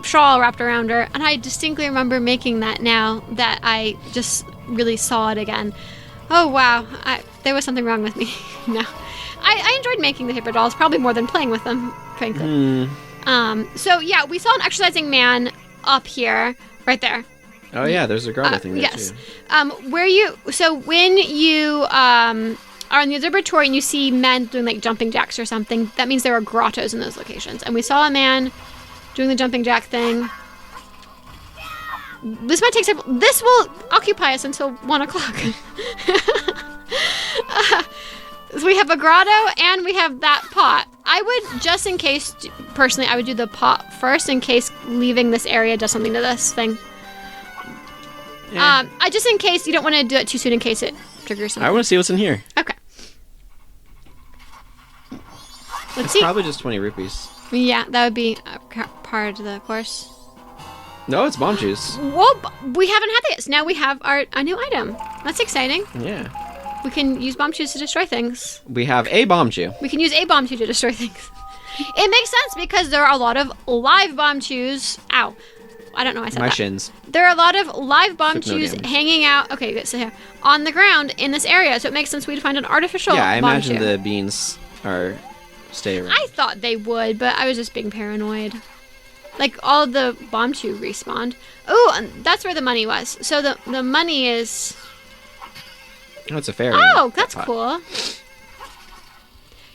Speaker 2: shawl wrapped around her. And I distinctly remember making that now that I just really saw it again. Oh wow, there was something wrong with me. No, I enjoyed making the paper dolls probably more than playing with them, frankly. So yeah, we saw an exercising man up here. Right there.
Speaker 1: Oh yeah, there's a grotto thing there
Speaker 2: yes.
Speaker 1: too.
Speaker 2: When you are in the observatory and you see men doing like jumping jacks or something, that means there are grottos in those locations. And we saw a man doing the jumping jack thing. This might take several. This will occupy us until 1 o'clock. So we have a grotto and we have that pot. I would, just in case, personally, I would do the pot first in case leaving this area does something to this thing. Yeah. Just in case you don't want to do it too soon in case it triggers something.
Speaker 1: I want to see what's in here.
Speaker 2: Okay. Let's
Speaker 1: it's
Speaker 2: see.
Speaker 1: Probably just 20 rupees.
Speaker 2: Yeah, that would be part of the course.
Speaker 1: No, it's bomb juice.
Speaker 2: Well, we haven't had this. Now we have a new item. That's exciting.
Speaker 1: Yeah.
Speaker 2: We can use bomb chews to destroy things.
Speaker 1: We have a bomb chew.
Speaker 2: We can use a bomb chew to destroy things. It makes sense because there are a lot of live bomb chews. Ow. I don't know why I said
Speaker 1: My
Speaker 2: that.
Speaker 1: shins.
Speaker 2: There are a lot of live bomb
Speaker 1: Took no
Speaker 2: chews
Speaker 1: damage.
Speaker 2: hanging out. Okay, good. So here, on the ground in this area. So it makes sense we'd find an artificial
Speaker 1: Yeah, I
Speaker 2: bomb
Speaker 1: imagine
Speaker 2: chew.
Speaker 1: the beans are stay around.
Speaker 2: I thought they would, but I was just being paranoid. Like, all of the bomb chew respawned. Oh, and that's where the money was. So the money is...
Speaker 1: Oh, it's a fairy.
Speaker 2: Oh, that's
Speaker 1: pot.
Speaker 2: cool.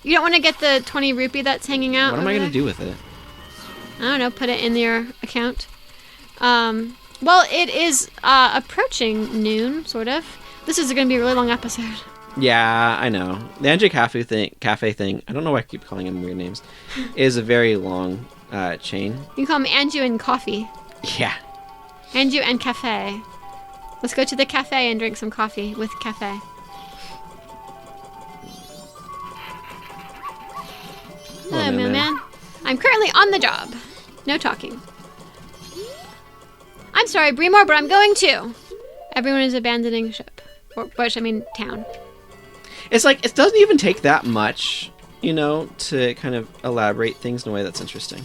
Speaker 2: You don't want to get the 20 rupee that's hanging out
Speaker 1: What am I
Speaker 2: over
Speaker 1: going to
Speaker 2: there?
Speaker 1: do with it?
Speaker 2: I don't know, put it in your account. Well, it is approaching noon, sort of. This is going to be a really long episode.
Speaker 1: Yeah, I know. The Anju Kafei thing, I don't know why I keep calling him weird names, is a very long chain.
Speaker 2: You can call them Anju and Coffee.
Speaker 1: Yeah.
Speaker 2: Anju and Kafei. Let's go to the cafe and drink some coffee with Kafei. Hello, mailman. I'm currently on the job. No talking. I'm sorry, Bremore, but I'm going too. Everyone is abandoning ship. Or bush, I mean town.
Speaker 1: It's like, it doesn't even take that much, you know, to kind of elaborate things in a way that's interesting.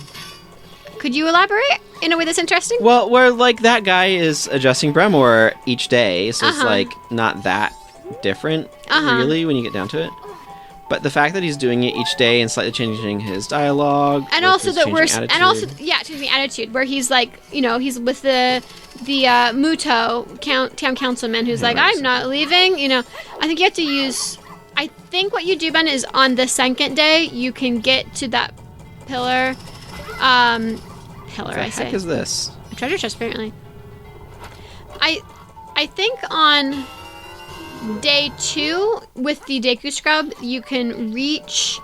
Speaker 2: Could you elaborate in a way that's interesting?
Speaker 1: Well, where, like, that guy is adjusting Bremore each day, so it's,
Speaker 2: Uh-huh.
Speaker 1: like, not that different, really, when you get down to it. But the fact that he's doing it each day and slightly changing his dialogue,
Speaker 2: And
Speaker 1: with
Speaker 2: also
Speaker 1: his
Speaker 2: that
Speaker 1: changing
Speaker 2: we're,
Speaker 1: attitude.
Speaker 2: and also, yeah, changing attitude, where he's like, you know, he's with the Muto town councilman who's like,
Speaker 1: right,
Speaker 2: I'm not leaving. You know, I think you have to use. I think what you do, Ben, is on the second day you can get to that pillar. Pillar,
Speaker 1: What the
Speaker 2: I
Speaker 1: heck
Speaker 2: say.
Speaker 1: is this?
Speaker 2: A treasure chest, apparently. I think on day 2 with the Deku Scrub, you can reach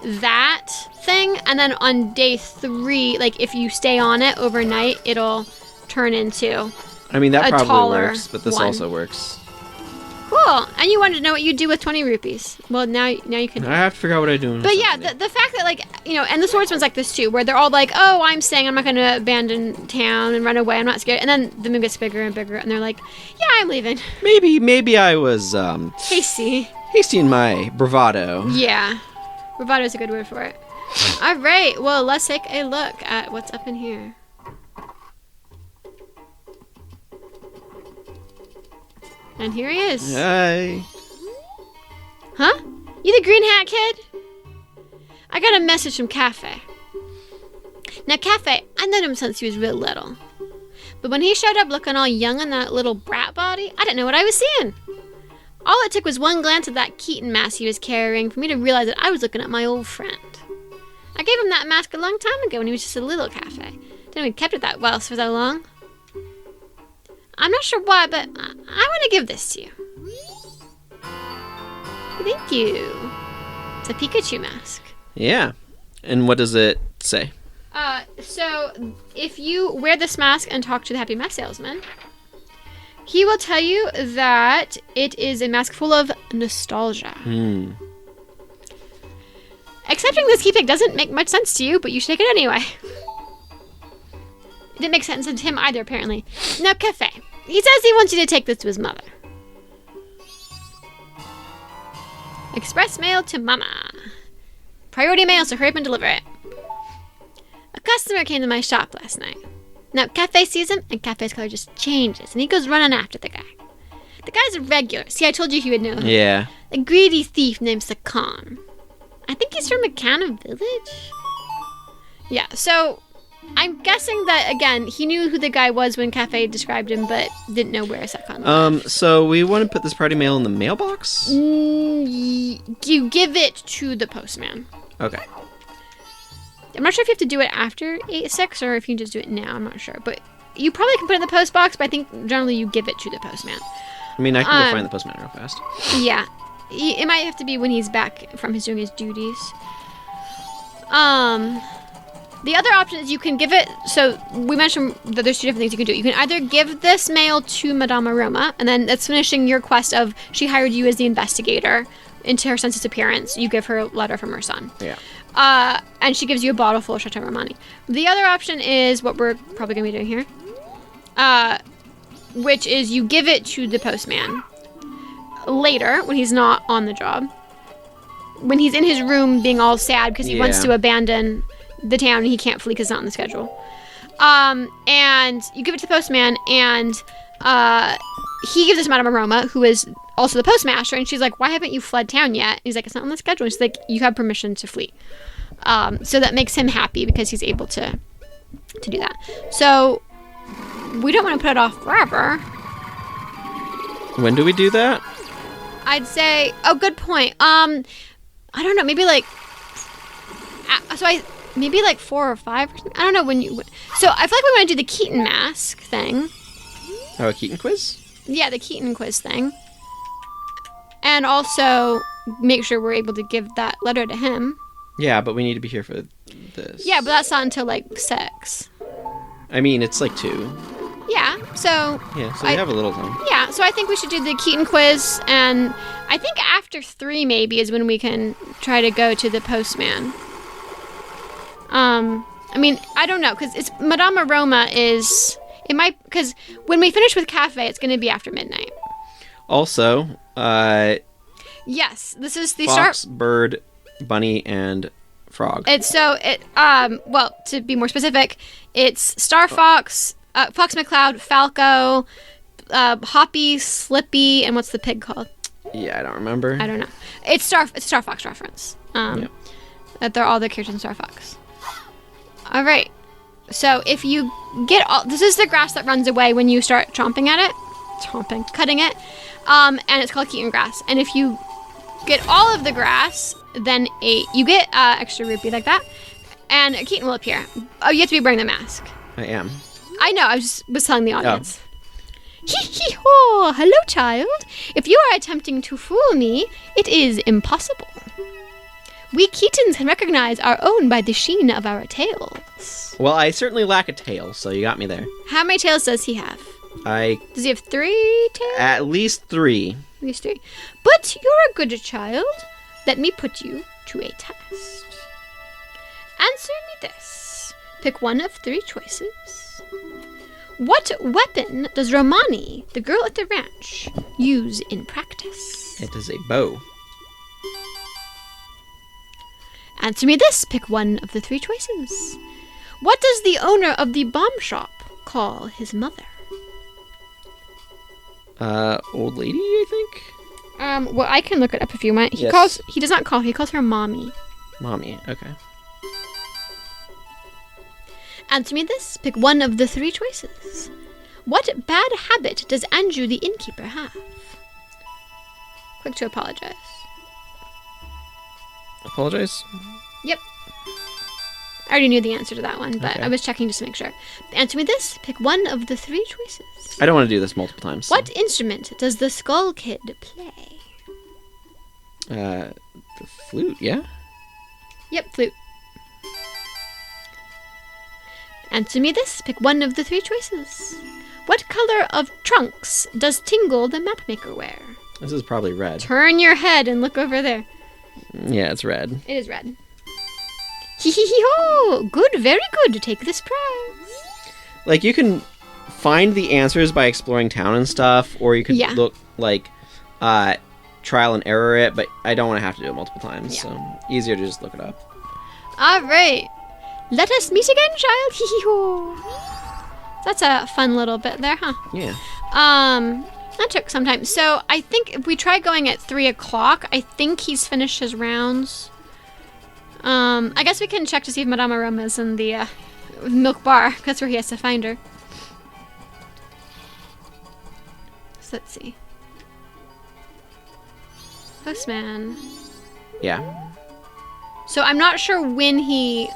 Speaker 2: that thing, and then on day 3, like if you stay on it overnight, it'll turn into
Speaker 1: I mean, that
Speaker 2: a
Speaker 1: probably
Speaker 2: taller
Speaker 1: works, but this
Speaker 2: one.
Speaker 1: also works.
Speaker 2: cool. And you wanted to know what you do with 20 rupees. Well, now you can.
Speaker 1: I have to figure out what I do.
Speaker 2: But yeah, the fact that, like, you know, and the swordsman's like this too, where they're all like, oh, I'm saying I'm not going to abandon town and run away. I'm not scared. And then the moon gets bigger and bigger, and they're like, yeah, I'm leaving.
Speaker 1: Maybe I was
Speaker 2: Hasty.
Speaker 1: hasty in my bravado.
Speaker 2: Yeah. Bravado is a good word for it. All right. Well, let's take a look at what's up in here. And here he is.
Speaker 1: Hi.
Speaker 2: Huh? You the green hat kid? I got a message from Kafei. Now, Kafei, I known him since he was real little. But when he showed up looking all young in that little brat body, I didn't know what I was seeing. All it took was one glance at that Keaton mask he was carrying for me to realize that I was looking at my old friend. I gave him that mask a long time ago when he was just a little Kafei. Didn't we kept it that well for so long? I'm not sure why, but I want to give this to you. Thank you. It's a Pikachu mask.
Speaker 1: Yeah. And what does it say?
Speaker 2: So if you wear this mask and talk to the Happy Mask salesman, he will tell you that it is a mask full of nostalgia. Accepting this key pick doesn't make much sense to you, but you should take it anyway. It didn't make sense to him either, apparently. Now, Kafei. He says he wants you to take this to his mother. Express mail to Mama. Priority mail, so hurry up and deliver it. A customer came to my shop last night. Now, Kafei sees him, and Kafei's color just changes, and he goes running after the guy. The guy's a regular. See, I told you he would know him.
Speaker 1: Yeah.
Speaker 2: A greedy thief named Sakan. I think he's from Akana Village? Yeah, so I'm guessing that, again, he knew who the guy was when Kafei described him, but didn't know where Sakan lived.
Speaker 1: So we want to put this party mail in the mailbox?
Speaker 2: You give it to the postman.
Speaker 1: Okay.
Speaker 2: I'm not sure if you have to do it after 8-6 or if you can just do it now. I'm not sure. But you probably can put it in the post box, but I think generally you give it to the postman.
Speaker 1: I mean, I can go find the postman real fast.
Speaker 2: Yeah. It might have to be when he's back from doing his duties. The other option is you can give it... So, we mentioned that there's 2 different things you can do. You can either give this mail to Madame Aroma, and then that's finishing your quest of she hired you as the investigator into her son's disappearance. You give her a letter from her son.
Speaker 1: Yeah.
Speaker 2: And she gives you a bottle full of Chateau Romani. The other option is what we're probably going to be doing here, which is you give it to the postman. later when he's not on the job. When he's in his room being all sad because he wants to abandon the town and he can't flee because it's not on the schedule. And you give it to the postman, and he gives it to Madame Aroma, who is also the postmaster, and she's like, why haven't you fled town yet? And he's like, it's not on the schedule. And she's like, you have permission to flee. So that makes him happy because he's able to do that. So we don't want to put it off forever.
Speaker 1: When do we do that?
Speaker 2: I'd say, good point. I don't know, maybe like, maybe like 4 or 5 or something. I don't know when you, so I feel like we want to do the Keaton Mask thing.
Speaker 1: Oh, a Keaton quiz?
Speaker 2: Yeah, the Keaton quiz thing. And also make sure we're able to give that letter to him.
Speaker 1: Yeah, but we need to be here for this.
Speaker 2: Yeah, but that's not until like 6.
Speaker 1: I mean, it's like 2.
Speaker 2: Yeah, so...
Speaker 1: Yeah, so we have a little time.
Speaker 2: Yeah, so I think we should do the Keaton quiz, and I think after 3 maybe is when we can try to go to the postman. I mean, I don't know, because it's Madame Aroma is... It might... Because when we finish with Kafei, it's going to be after midnight.
Speaker 1: Also,
Speaker 2: yes, this is the
Speaker 1: fox, bird, bunny, and frog.
Speaker 2: Well, to be more specific, it's Star Fox... Fox McCloud, Falco, Hoppy, Slippy, and what's the pig called?
Speaker 1: Yeah, I don't remember.
Speaker 2: I don't know. It's Star Fox reference. That they're all the characters in Star Fox. All right. So if you get all, this is the grass that runs away when you start cutting it, and it's called Keaton Grass. And if you get all of the grass, then you get extra rupee like that, and a Keaton will appear. Oh, you have to be wearing the mask.
Speaker 1: I am.
Speaker 2: I know, I was telling the audience. Hee-hee-ho! Hello, child. If you are attempting to fool me, it is impossible. We Keatons can recognize our own by the sheen of our tails.
Speaker 1: Well, I certainly lack a tail, so you got me there.
Speaker 2: How many tails does he have? Does he have 3 tails?
Speaker 1: At least 3.
Speaker 2: At least 3. But you're a good child. Let me put you to a test. Answer me this. Pick one of 3 choices. What weapon does Romani, the girl at the ranch, use in practice?
Speaker 1: It is a bow.
Speaker 2: Answer me this. Pick one of the 3 choices. What does the owner of the bomb shop call his mother?
Speaker 1: Old lady, I think?
Speaker 2: Well, I can look it up if you want. He calls her mommy.
Speaker 1: Mommy, okay.
Speaker 2: Answer me this. Pick one of the 3 choices. What bad habit does Anju the innkeeper have? Quick to apologize.
Speaker 1: Apologize?
Speaker 2: Yep. I already knew the answer to that one, but
Speaker 1: okay.
Speaker 2: I was checking just to make sure. Answer me this. Pick one of the 3 choices.
Speaker 1: I don't want to do this multiple times. So.
Speaker 2: What instrument does the Skull Kid play?
Speaker 1: The flute, yeah?
Speaker 2: Yep, flute. Answer me this. Pick one of the 3 choices. What color of trunks does Tingle the Mapmaker wear?
Speaker 1: This is probably red.
Speaker 2: Turn your head and look over there.
Speaker 1: Yeah, it's red.
Speaker 2: It is red. Hee-hee-hee-ho! Good, very good to take this prize.
Speaker 1: Like, you can find the answers by exploring town and stuff, or you could look, like, trial and error it, but I don't want to have to do it multiple times, so easier to just look it up.
Speaker 2: All right. Let us meet again, child. Hee-hee-ho. That's a fun little bit there, huh?
Speaker 1: Yeah.
Speaker 2: That took some time. So I think if we try going at 3 o'clock, I think he's finished his rounds. I guess we can check to see if Madame Aroma's in the milk bar. That's where he has to find her. So let's see. Postman.
Speaker 1: Yeah.
Speaker 2: So I'm not sure when he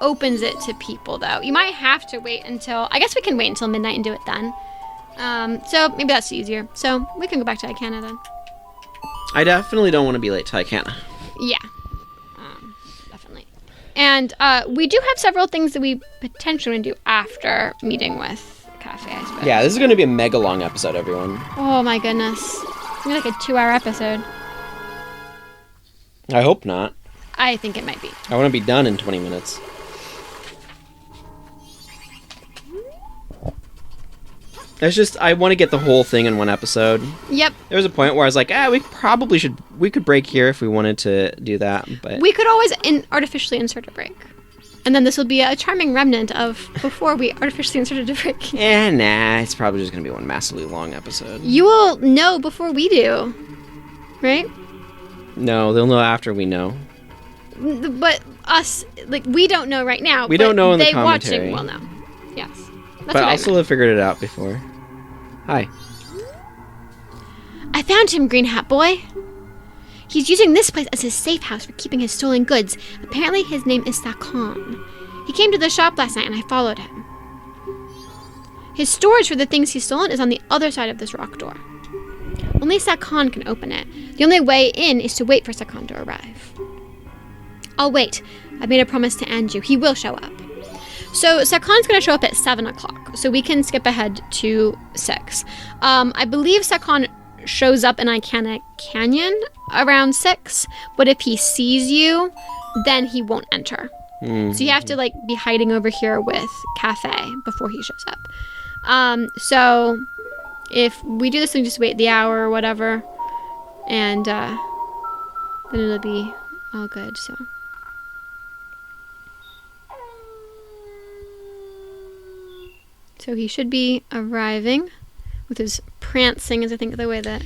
Speaker 2: opens it to people, though. You might have to wait until... I guess we can wait until midnight and do it then. So maybe that's easier. So we can go back to Icana then.
Speaker 1: I definitely don't want to be late to Icana.
Speaker 2: Yeah. Definitely. And we do have several things that we potentially want to do after meeting with Kafei, I suppose.
Speaker 1: Yeah, this is going to be a mega long episode, everyone.
Speaker 2: Oh my goodness. It's going to be like a 2-hour episode.
Speaker 1: I hope not.
Speaker 2: I think it might be.
Speaker 1: I want to be done in 20 minutes. It's just, I want to get the whole thing in one episode.
Speaker 2: Yep.
Speaker 1: There was a point where I was like, we could break here if we wanted to do that, but...
Speaker 2: We could always artificially insert a break. And then this will be a charming remnant of before we artificially inserted a break.
Speaker 1: Nah, it's probably just going to be one massively long episode.
Speaker 2: You will know before we do, right?
Speaker 1: No, they'll know after we know.
Speaker 2: But us, like, we don't know right now.
Speaker 1: We don't know in the
Speaker 2: they
Speaker 1: commentary.
Speaker 2: Watching will know. Yes. That's
Speaker 1: But also have figured it out before. Hi.
Speaker 2: I found him, Green Hat Boy. He's using this place as his safe house for keeping his stolen goods. Apparently his name is Sakon. He came to the shop last night and I followed him. His storage for the things he's stolen is on the other side of this rock door. Only Sakon can open it. The only way in is to wait for Sakon to arrive. I'll wait. I've made a promise to Anju. He will show up. So Sakon's going to show up at 7 o'clock, so we can skip ahead to 6. I believe Sakon shows up in Iconic Canyon around 6, but if he sees you, then he won't enter. Mm-hmm. So you have to like be hiding over here with Kafei before he shows up. So if we do this, we just wait the hour or whatever, and then it'll be all good, so... So he should be arriving with his prancing, is I think the way that...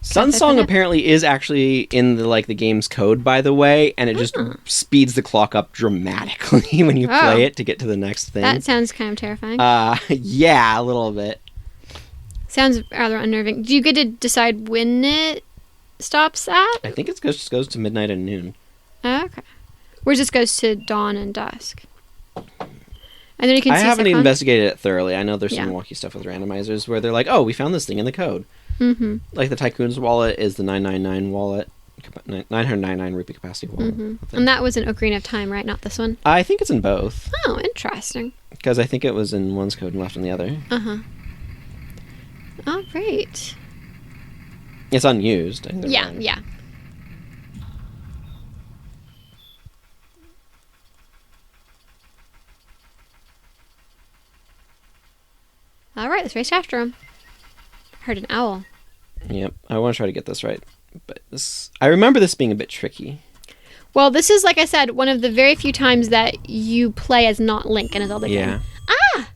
Speaker 1: Sunsong apparently is actually in the game's code, by the way, and it just speeds the clock up dramatically when you play it to get to the next thing.
Speaker 2: That sounds kind of terrifying.
Speaker 1: Yeah, a little bit.
Speaker 2: Sounds rather unnerving. Do you get to decide when it stops at?
Speaker 1: I think it just goes to midnight and noon.
Speaker 2: Oh, okay. Whereas this goes to dawn and dusk. And then you can
Speaker 1: I
Speaker 2: see
Speaker 1: haven't
Speaker 2: Sakon.
Speaker 1: Investigated it thoroughly. I know there's some wonky stuff with randomizers where they're like, oh, we found this thing in the code.
Speaker 2: Mm-hmm.
Speaker 1: Like the Tycoon's wallet is the 999 wallet, 999 rupee capacity wallet.
Speaker 2: Mm-hmm. And that was in Ocarina of Time, right? Not this one?
Speaker 1: I think it's in both.
Speaker 2: Oh, interesting.
Speaker 1: Because I think it was in one's code and left in the other.
Speaker 2: Uh-huh. All right.
Speaker 1: It's unused.
Speaker 2: Yeah, yeah. All right, let's race after him. Heard an owl.
Speaker 1: Yep, I want to try to get this right, but I remember this being a bit tricky.
Speaker 2: Well, this is, like I said, one of the very few times that you play as not Link in a Zelda game. Ah!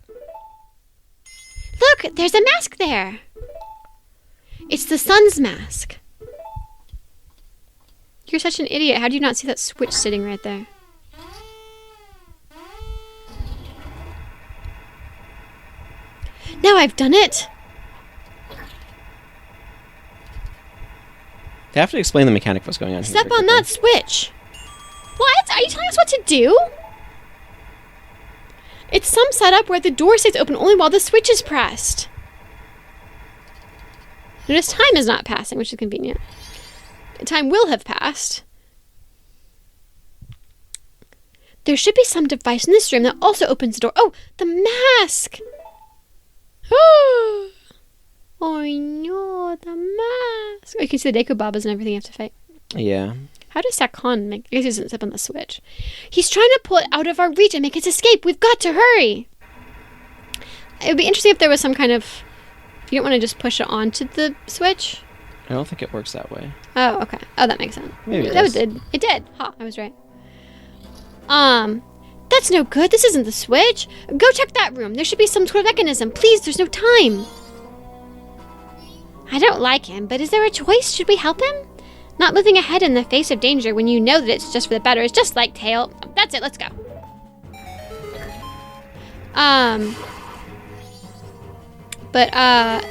Speaker 2: Look, there's a mask there. It's the sun's mask. You're such an idiot. How do you not see that switch sitting right there? Now I've done it.
Speaker 1: They have to explain the mechanic of what's going on here.
Speaker 2: Step on that switch. What? Are you telling us what to do? It's some setup where the door stays open only while the switch is pressed. Notice time is not passing, which is convenient. Time will have passed. There should be some device in this room that also opens the door. Oh, the mask! Oh no, the mask. Oh, you can see the Deku Babas and everything you have to fight.
Speaker 1: Yeah.
Speaker 2: How does Sakon make... I guess he doesn't step on the switch. He's trying to pull it out of our reach and make us escape. We've got to hurry. It would be interesting if there was some kind of... You don't want to just push it onto the switch?
Speaker 1: I don't think it works that way.
Speaker 2: Oh, okay. Oh, that makes sense.
Speaker 1: Maybe it
Speaker 2: does.
Speaker 1: does.
Speaker 2: It did. Ha, I was right. That's no good. This isn't the switch. Go check that room. There should be some sort of mechanism. Please, there's no time. I don't like him, but is there a choice? Should we help him? Not moving ahead in the face of danger when you know that it's just for the better is just like Tail. That's it. Let's go. But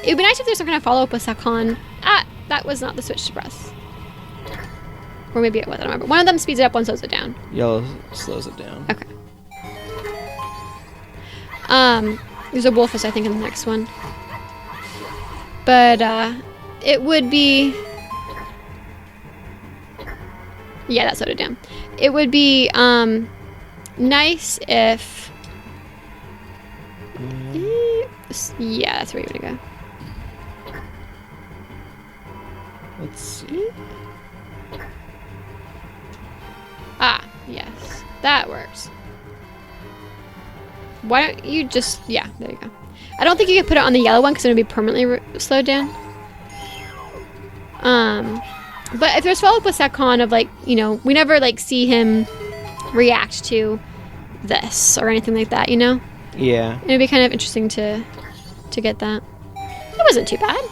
Speaker 2: it would be nice if there's some kind of follow-up with Sakon. Ah, that was not the switch to press. Or maybe it was. I don't remember. One of them speeds it up, one slows it down.
Speaker 1: Yellow slows it down.
Speaker 2: Okay. There's a Wolfus, I think, in the next one. But, it would be... Yeah, that slowed it down. It would be, nice if... Yeah, that's where you want to go.
Speaker 1: Let's see.
Speaker 2: Ah, yes. That works. Why don't you just... Yeah, there you go. I don't think you can put it on the yellow one because it would be permanently slowed down. But if there's follow-up with Sakon of like, you know, we never like see him react to this or anything like that, you know?
Speaker 1: Yeah.
Speaker 2: It'd be kind of interesting to get that. It wasn't too bad.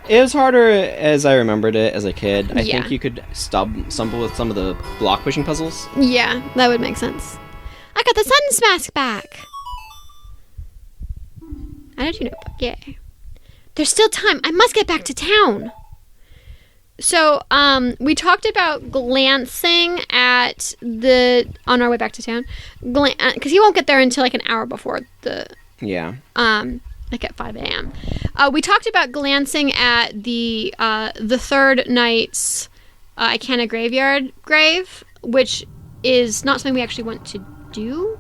Speaker 1: It was harder as I remembered it as a kid. I
Speaker 2: Yeah.
Speaker 1: think you could stumble with some of the block pushing puzzles.
Speaker 2: Yeah, that would make sense. I got the Sun's Mask back. Added to notebook. Yay. There's still time. I must get back to town. So, we talked about glancing at on our way back to town, because he won't get there until like an hour before like at 5 a.m. We talked about glancing at the third night's Icana graveyard grave, which is not something we actually want to do.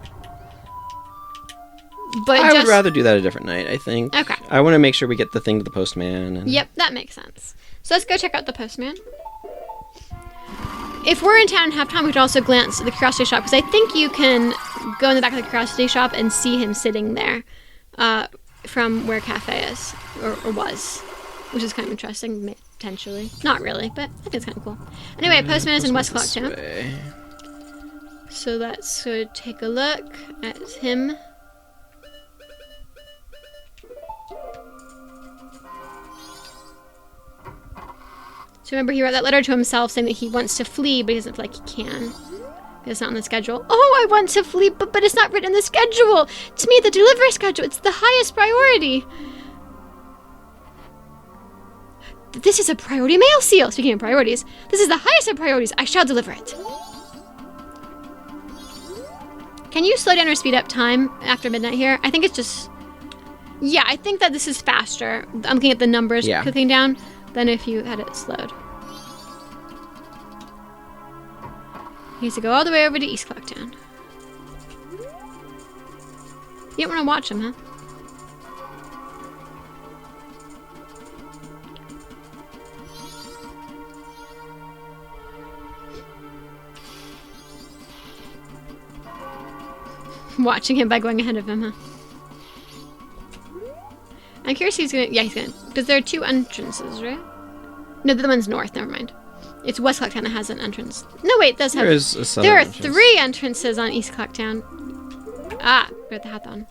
Speaker 2: But
Speaker 1: I would rather do that a different night, I think.
Speaker 2: Okay.
Speaker 1: I want to make sure we get the thing to the postman. And...
Speaker 2: Yep, that makes sense. So let's go check out the postman. If we're in town and have time, we could also glance at the curiosity shop, because I think you can go in the back of the curiosity shop and see him sitting there from where Kafei is, or was, which is kind of interesting, potentially. Not really, but I think it's kind of cool. Anyway, postman is in West Clocktown. So let's go take a look at him. So remember, he wrote that letter to himself saying that he wants to flee, but he doesn't feel like he can. It's not on the schedule. Oh, I want to flee, but it's not written in the schedule. To me, the delivery schedule, it's the highest priority. This is a priority mail seal. Speaking of priorities, this is the highest of priorities. I shall deliver it. Can you slow down or speed up time after midnight here? I think it's just... Yeah, I think that this is faster. I'm looking at the numbers clicking down than if you had it slowed. He has to go all the way over to East Clocktown. You don't want to watch him, huh? Watching him by going ahead of him, huh? I'm curious if he's gonna... Yeah, he's gonna... Because there are two entrances, right? No, the one's north. Never mind. It's West Clocktown that has an entrance. No, wait, it does have... There are entrance. 3 entrances on East Clocktown. Ah, we got the hat on.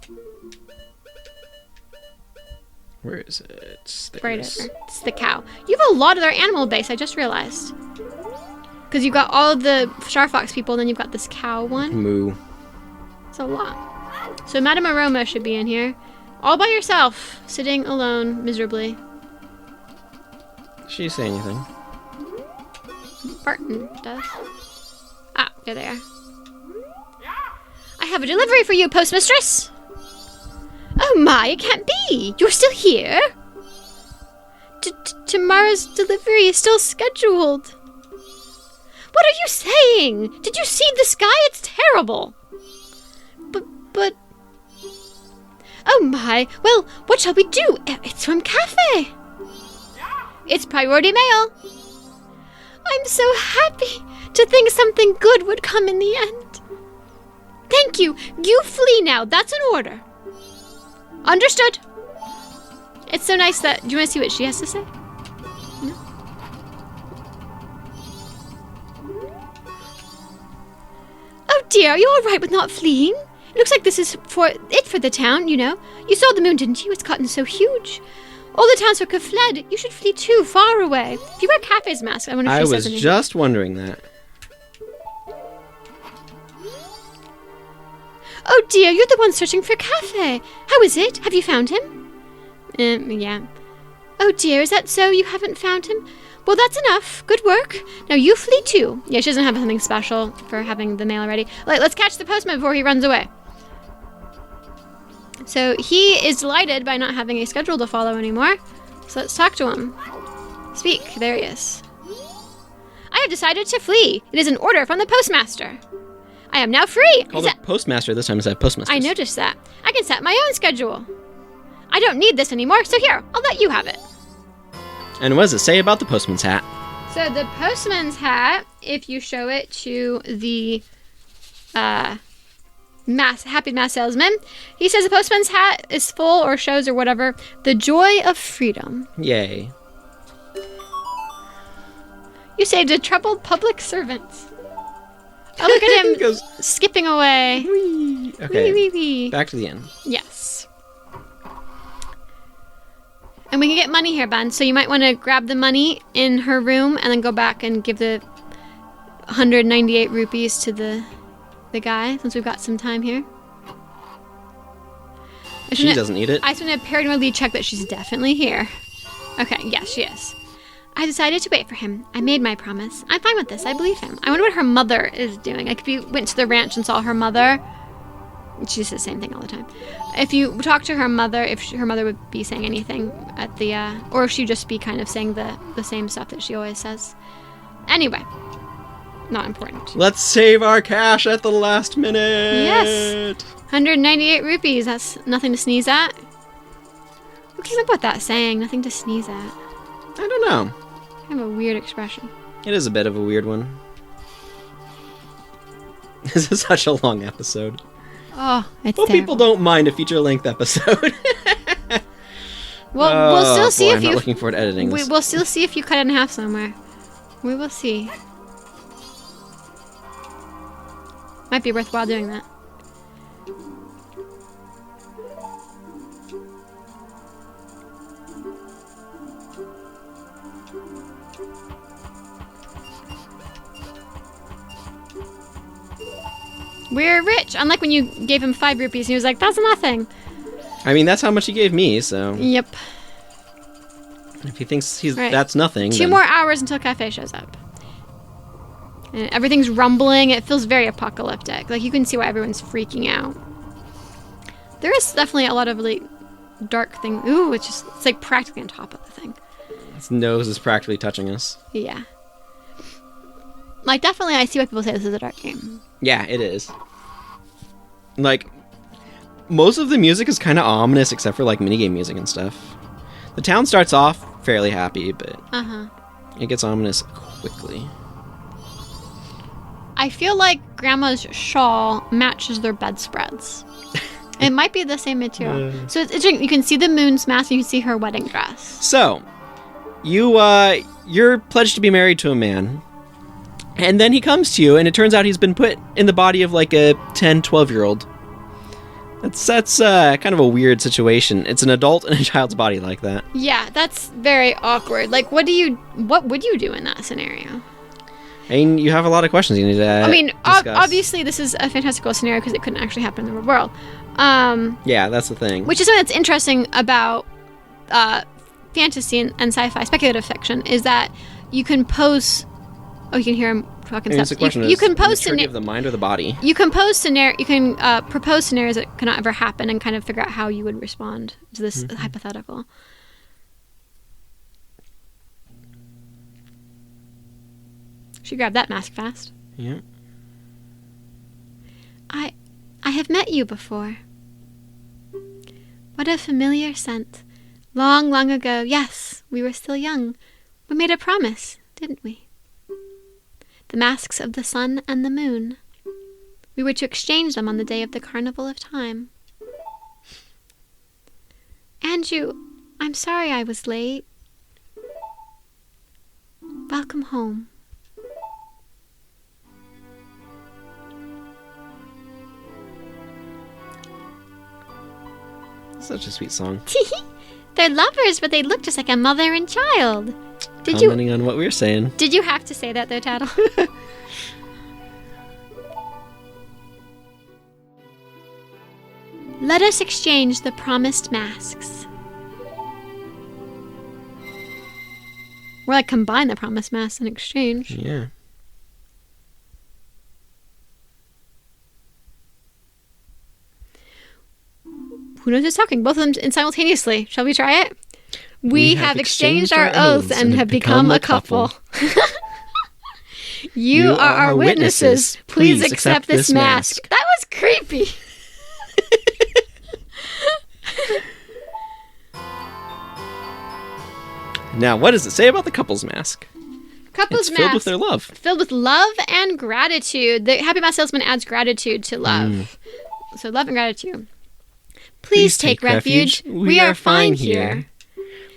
Speaker 1: Where is it?
Speaker 2: Right over. It's the cow. You have a lot of their animal base, I just realized. Because you've got all of the Star Fox people, and then you've got this cow one.
Speaker 1: Moo.
Speaker 2: It's a lot. So Madame Aroma should be in here. All by yourself, sitting alone, miserably.
Speaker 1: Does she say anything?
Speaker 2: Barton does. Ah, there they are. I have a delivery for you, postmistress. Oh my, it can't be. You're still here? Tomorrow's delivery is still scheduled. What are you saying? Did you see the sky? It's terrible. But... Oh my, well, what shall we do? It's from Kafei. It's priority mail. I'm so happy to think something good would come in the end. Thank you. You flee now. That's an order. Understood. It's so nice that... Do you want to see what she has to say? No? Oh dear, are you all right with not fleeing? It looks like this is for the town, you know. You saw the moon, didn't you? It's gotten so huge. All the townsfolk have fled. You should flee too, far away. If you wear Kafei's mask, I wonder if she says anything.
Speaker 1: I was just wondering that.
Speaker 2: Oh dear, you're the one searching for Kafei. How is it? Have you found him? Yeah. Oh dear, is that so? You haven't found him? Well, that's enough. Good work. Now you flee too. Yeah, she doesn't have something special for having the mail already. Let's catch the postman before he runs away. So he is delighted by not having a schedule to follow anymore. So let's talk to him. Speak. There he is. I have decided to flee. It is an order from the postmaster. I am now free.
Speaker 1: Call the postmaster this time instead of postmaster.
Speaker 2: I noticed that. I can set my own schedule. I don't need this anymore, so here, I'll let you have it.
Speaker 1: And what does it say about the postman's hat?
Speaker 2: So the postman's hat, if you show it to the Happy Mask Salesman. He says the postman's hat is full or shows or whatever the joy of freedom.
Speaker 1: Yay.
Speaker 2: You saved a troubled public servant. Oh, look at him
Speaker 1: goes,
Speaker 2: skipping away.
Speaker 1: whee. Okay,
Speaker 2: Wee, wee, wee.
Speaker 1: back to the end.
Speaker 2: Yes. And we can get money here, Ben. So you might want to grab the money in her room and then go back and give the 198 rupees to the guy, since we've got some time here.
Speaker 1: She doesn't need it.
Speaker 2: I just want to paranoidly check that she's definitely here. Okay, yes, she is. I decided to wait for him. I made my promise. I'm fine with this. I believe him. I wonder what her mother is doing. Like, if you went to the ranch and saw her mother, she says the same thing all the time. If you talk to her mother, her mother would be saying anything at the, or if she'd just be kind of saying the same stuff that she always says. Anyway, not important.
Speaker 1: Let's save our cash at the last minute.
Speaker 2: Yes. 198 rupees. That's nothing to sneeze at. What came up with that saying? Nothing to sneeze at.
Speaker 1: I don't know.
Speaker 2: Kind of a weird expression.
Speaker 1: It is a bit of a weird one. This is such a long episode.
Speaker 2: Oh, it's
Speaker 1: Well,
Speaker 2: terrible.
Speaker 1: people don't mind a feature-length episode.
Speaker 2: Well, we'll still see if
Speaker 1: I'm
Speaker 2: you.
Speaker 1: not looking forward to editing this.
Speaker 2: We'll still see if you cut it in half somewhere. We will see. Might be worthwhile doing that. We're rich. Unlike when you gave him 5 rupees and he was like, that's nothing.
Speaker 1: I mean, that's how much he gave me, so...
Speaker 2: Yep.
Speaker 1: If he thinks
Speaker 2: Right.
Speaker 1: that's nothing,
Speaker 2: 2
Speaker 1: then...
Speaker 2: more hours until Kafei shows up. And everything's rumbling. It feels very apocalyptic. Like, you can see why everyone's freaking out. There is definitely a lot of really dark thing. Ooh, it's like practically on top of the thing.
Speaker 1: His nose is practically touching us.
Speaker 2: Yeah. Like, definitely I see why people say this is a dark game.
Speaker 1: Yeah, it is. Like, most of the music is kind of ominous, except for, like, minigame music and stuff. The town starts off fairly happy, but it gets ominous quickly.
Speaker 2: I feel like Grandma's shawl matches their bedspreads. It might be the same material. So it's interesting. You can see the moon's mask and you can see her wedding dress.
Speaker 1: So, you're pledged to be married to a man. And then he comes to you, and it turns out he's been put in the body of like a 10, 12-year-old. That's kind of a weird situation. It's an adult in a child's body like that.
Speaker 2: Yeah, that's very awkward. Like, what would you do in that scenario?
Speaker 1: I mean, you have a lot of questions you need to discuss.
Speaker 2: Obviously, this is a fantastical scenario because it couldn't actually happen in the real world.
Speaker 1: Yeah, that's the thing.
Speaker 2: Which is something that's interesting about fantasy and sci-fi, speculative fiction, is that you can pose... Oh, you can hear him talking
Speaker 1: I mean,
Speaker 2: stuff.
Speaker 1: the question
Speaker 2: You can pose
Speaker 1: of the mind or the body.
Speaker 2: You can propose scenarios that cannot ever happen and kind of figure out how you would respond to this hypothetical. She grabbed that mask fast.
Speaker 1: Yeah.
Speaker 2: I have met you before. What a familiar scent. Long, long ago, yes, we were still young. We made a promise, didn't we? The masks of the sun and the moon. We were to exchange them on the day of the Carnival of Time. Anju, I'm sorry I was late. Welcome home.
Speaker 1: Such a sweet song.
Speaker 2: They're lovers, but they look just like a mother and child.
Speaker 1: Commenting on what we were saying.
Speaker 2: Did you have to say that though, Tattle? Let us exchange the promised masks. Or like combine the promised masks in exchange.
Speaker 1: Yeah.
Speaker 2: Who knows who's talking? Both of them simultaneously. Shall we try it? We have exchanged our oaths and have become a couple. You are our witnesses. Please accept this mask. That was creepy.
Speaker 1: Now, what does it say about the couple's mask?
Speaker 2: Couple's
Speaker 1: It's filled
Speaker 2: mask.
Speaker 1: with their love.
Speaker 2: Filled with love and gratitude. The Happy Mask Salesman adds gratitude to love. So love and gratitude. Please take refuge. We are fine here.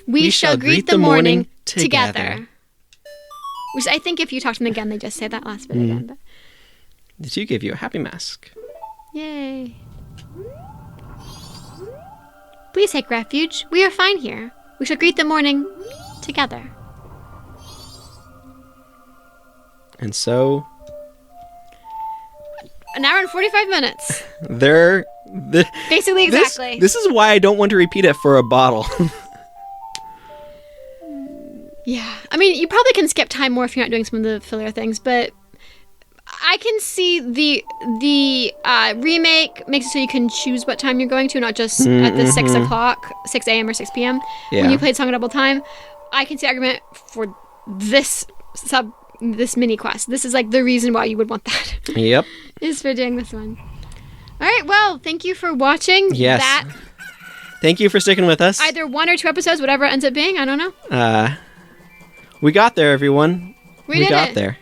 Speaker 2: We shall greet the morning together. Which I think if you talk to them again, they just say that last bit again. But...
Speaker 1: The two give you a happy mask.
Speaker 2: Yay. Please take refuge. We are fine here. We shall greet the morning together.
Speaker 1: And so...
Speaker 2: An hour and 45 minutes.
Speaker 1: Basically,
Speaker 2: exactly.
Speaker 1: This is why I don't want to repeat it for a bottle.
Speaker 2: Yeah. I mean, you probably can skip time more if you're not doing some of the filler things, but I can see the remake makes it so you can choose what time you're going to, not just at the 6 o'clock, 6 a.m. or 6 p.m.
Speaker 1: Yeah.
Speaker 2: When you played Song of Double Time. I can see argument for this mini quest. This is like the reason why you would want that.
Speaker 1: Yep.
Speaker 2: Is for doing this one. All right, well, thank you for watching.
Speaker 1: Yes. Thank you for sticking with us.
Speaker 2: Either 1 or 2 episodes, whatever it ends up being, I don't know.
Speaker 1: We got there, everyone.
Speaker 2: We got
Speaker 1: there.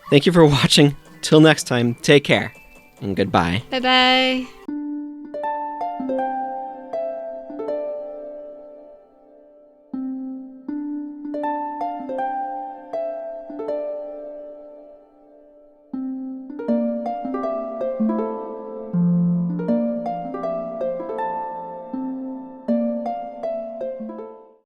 Speaker 1: Thank you for watching. Till next time, take care and goodbye.
Speaker 2: Bye-bye.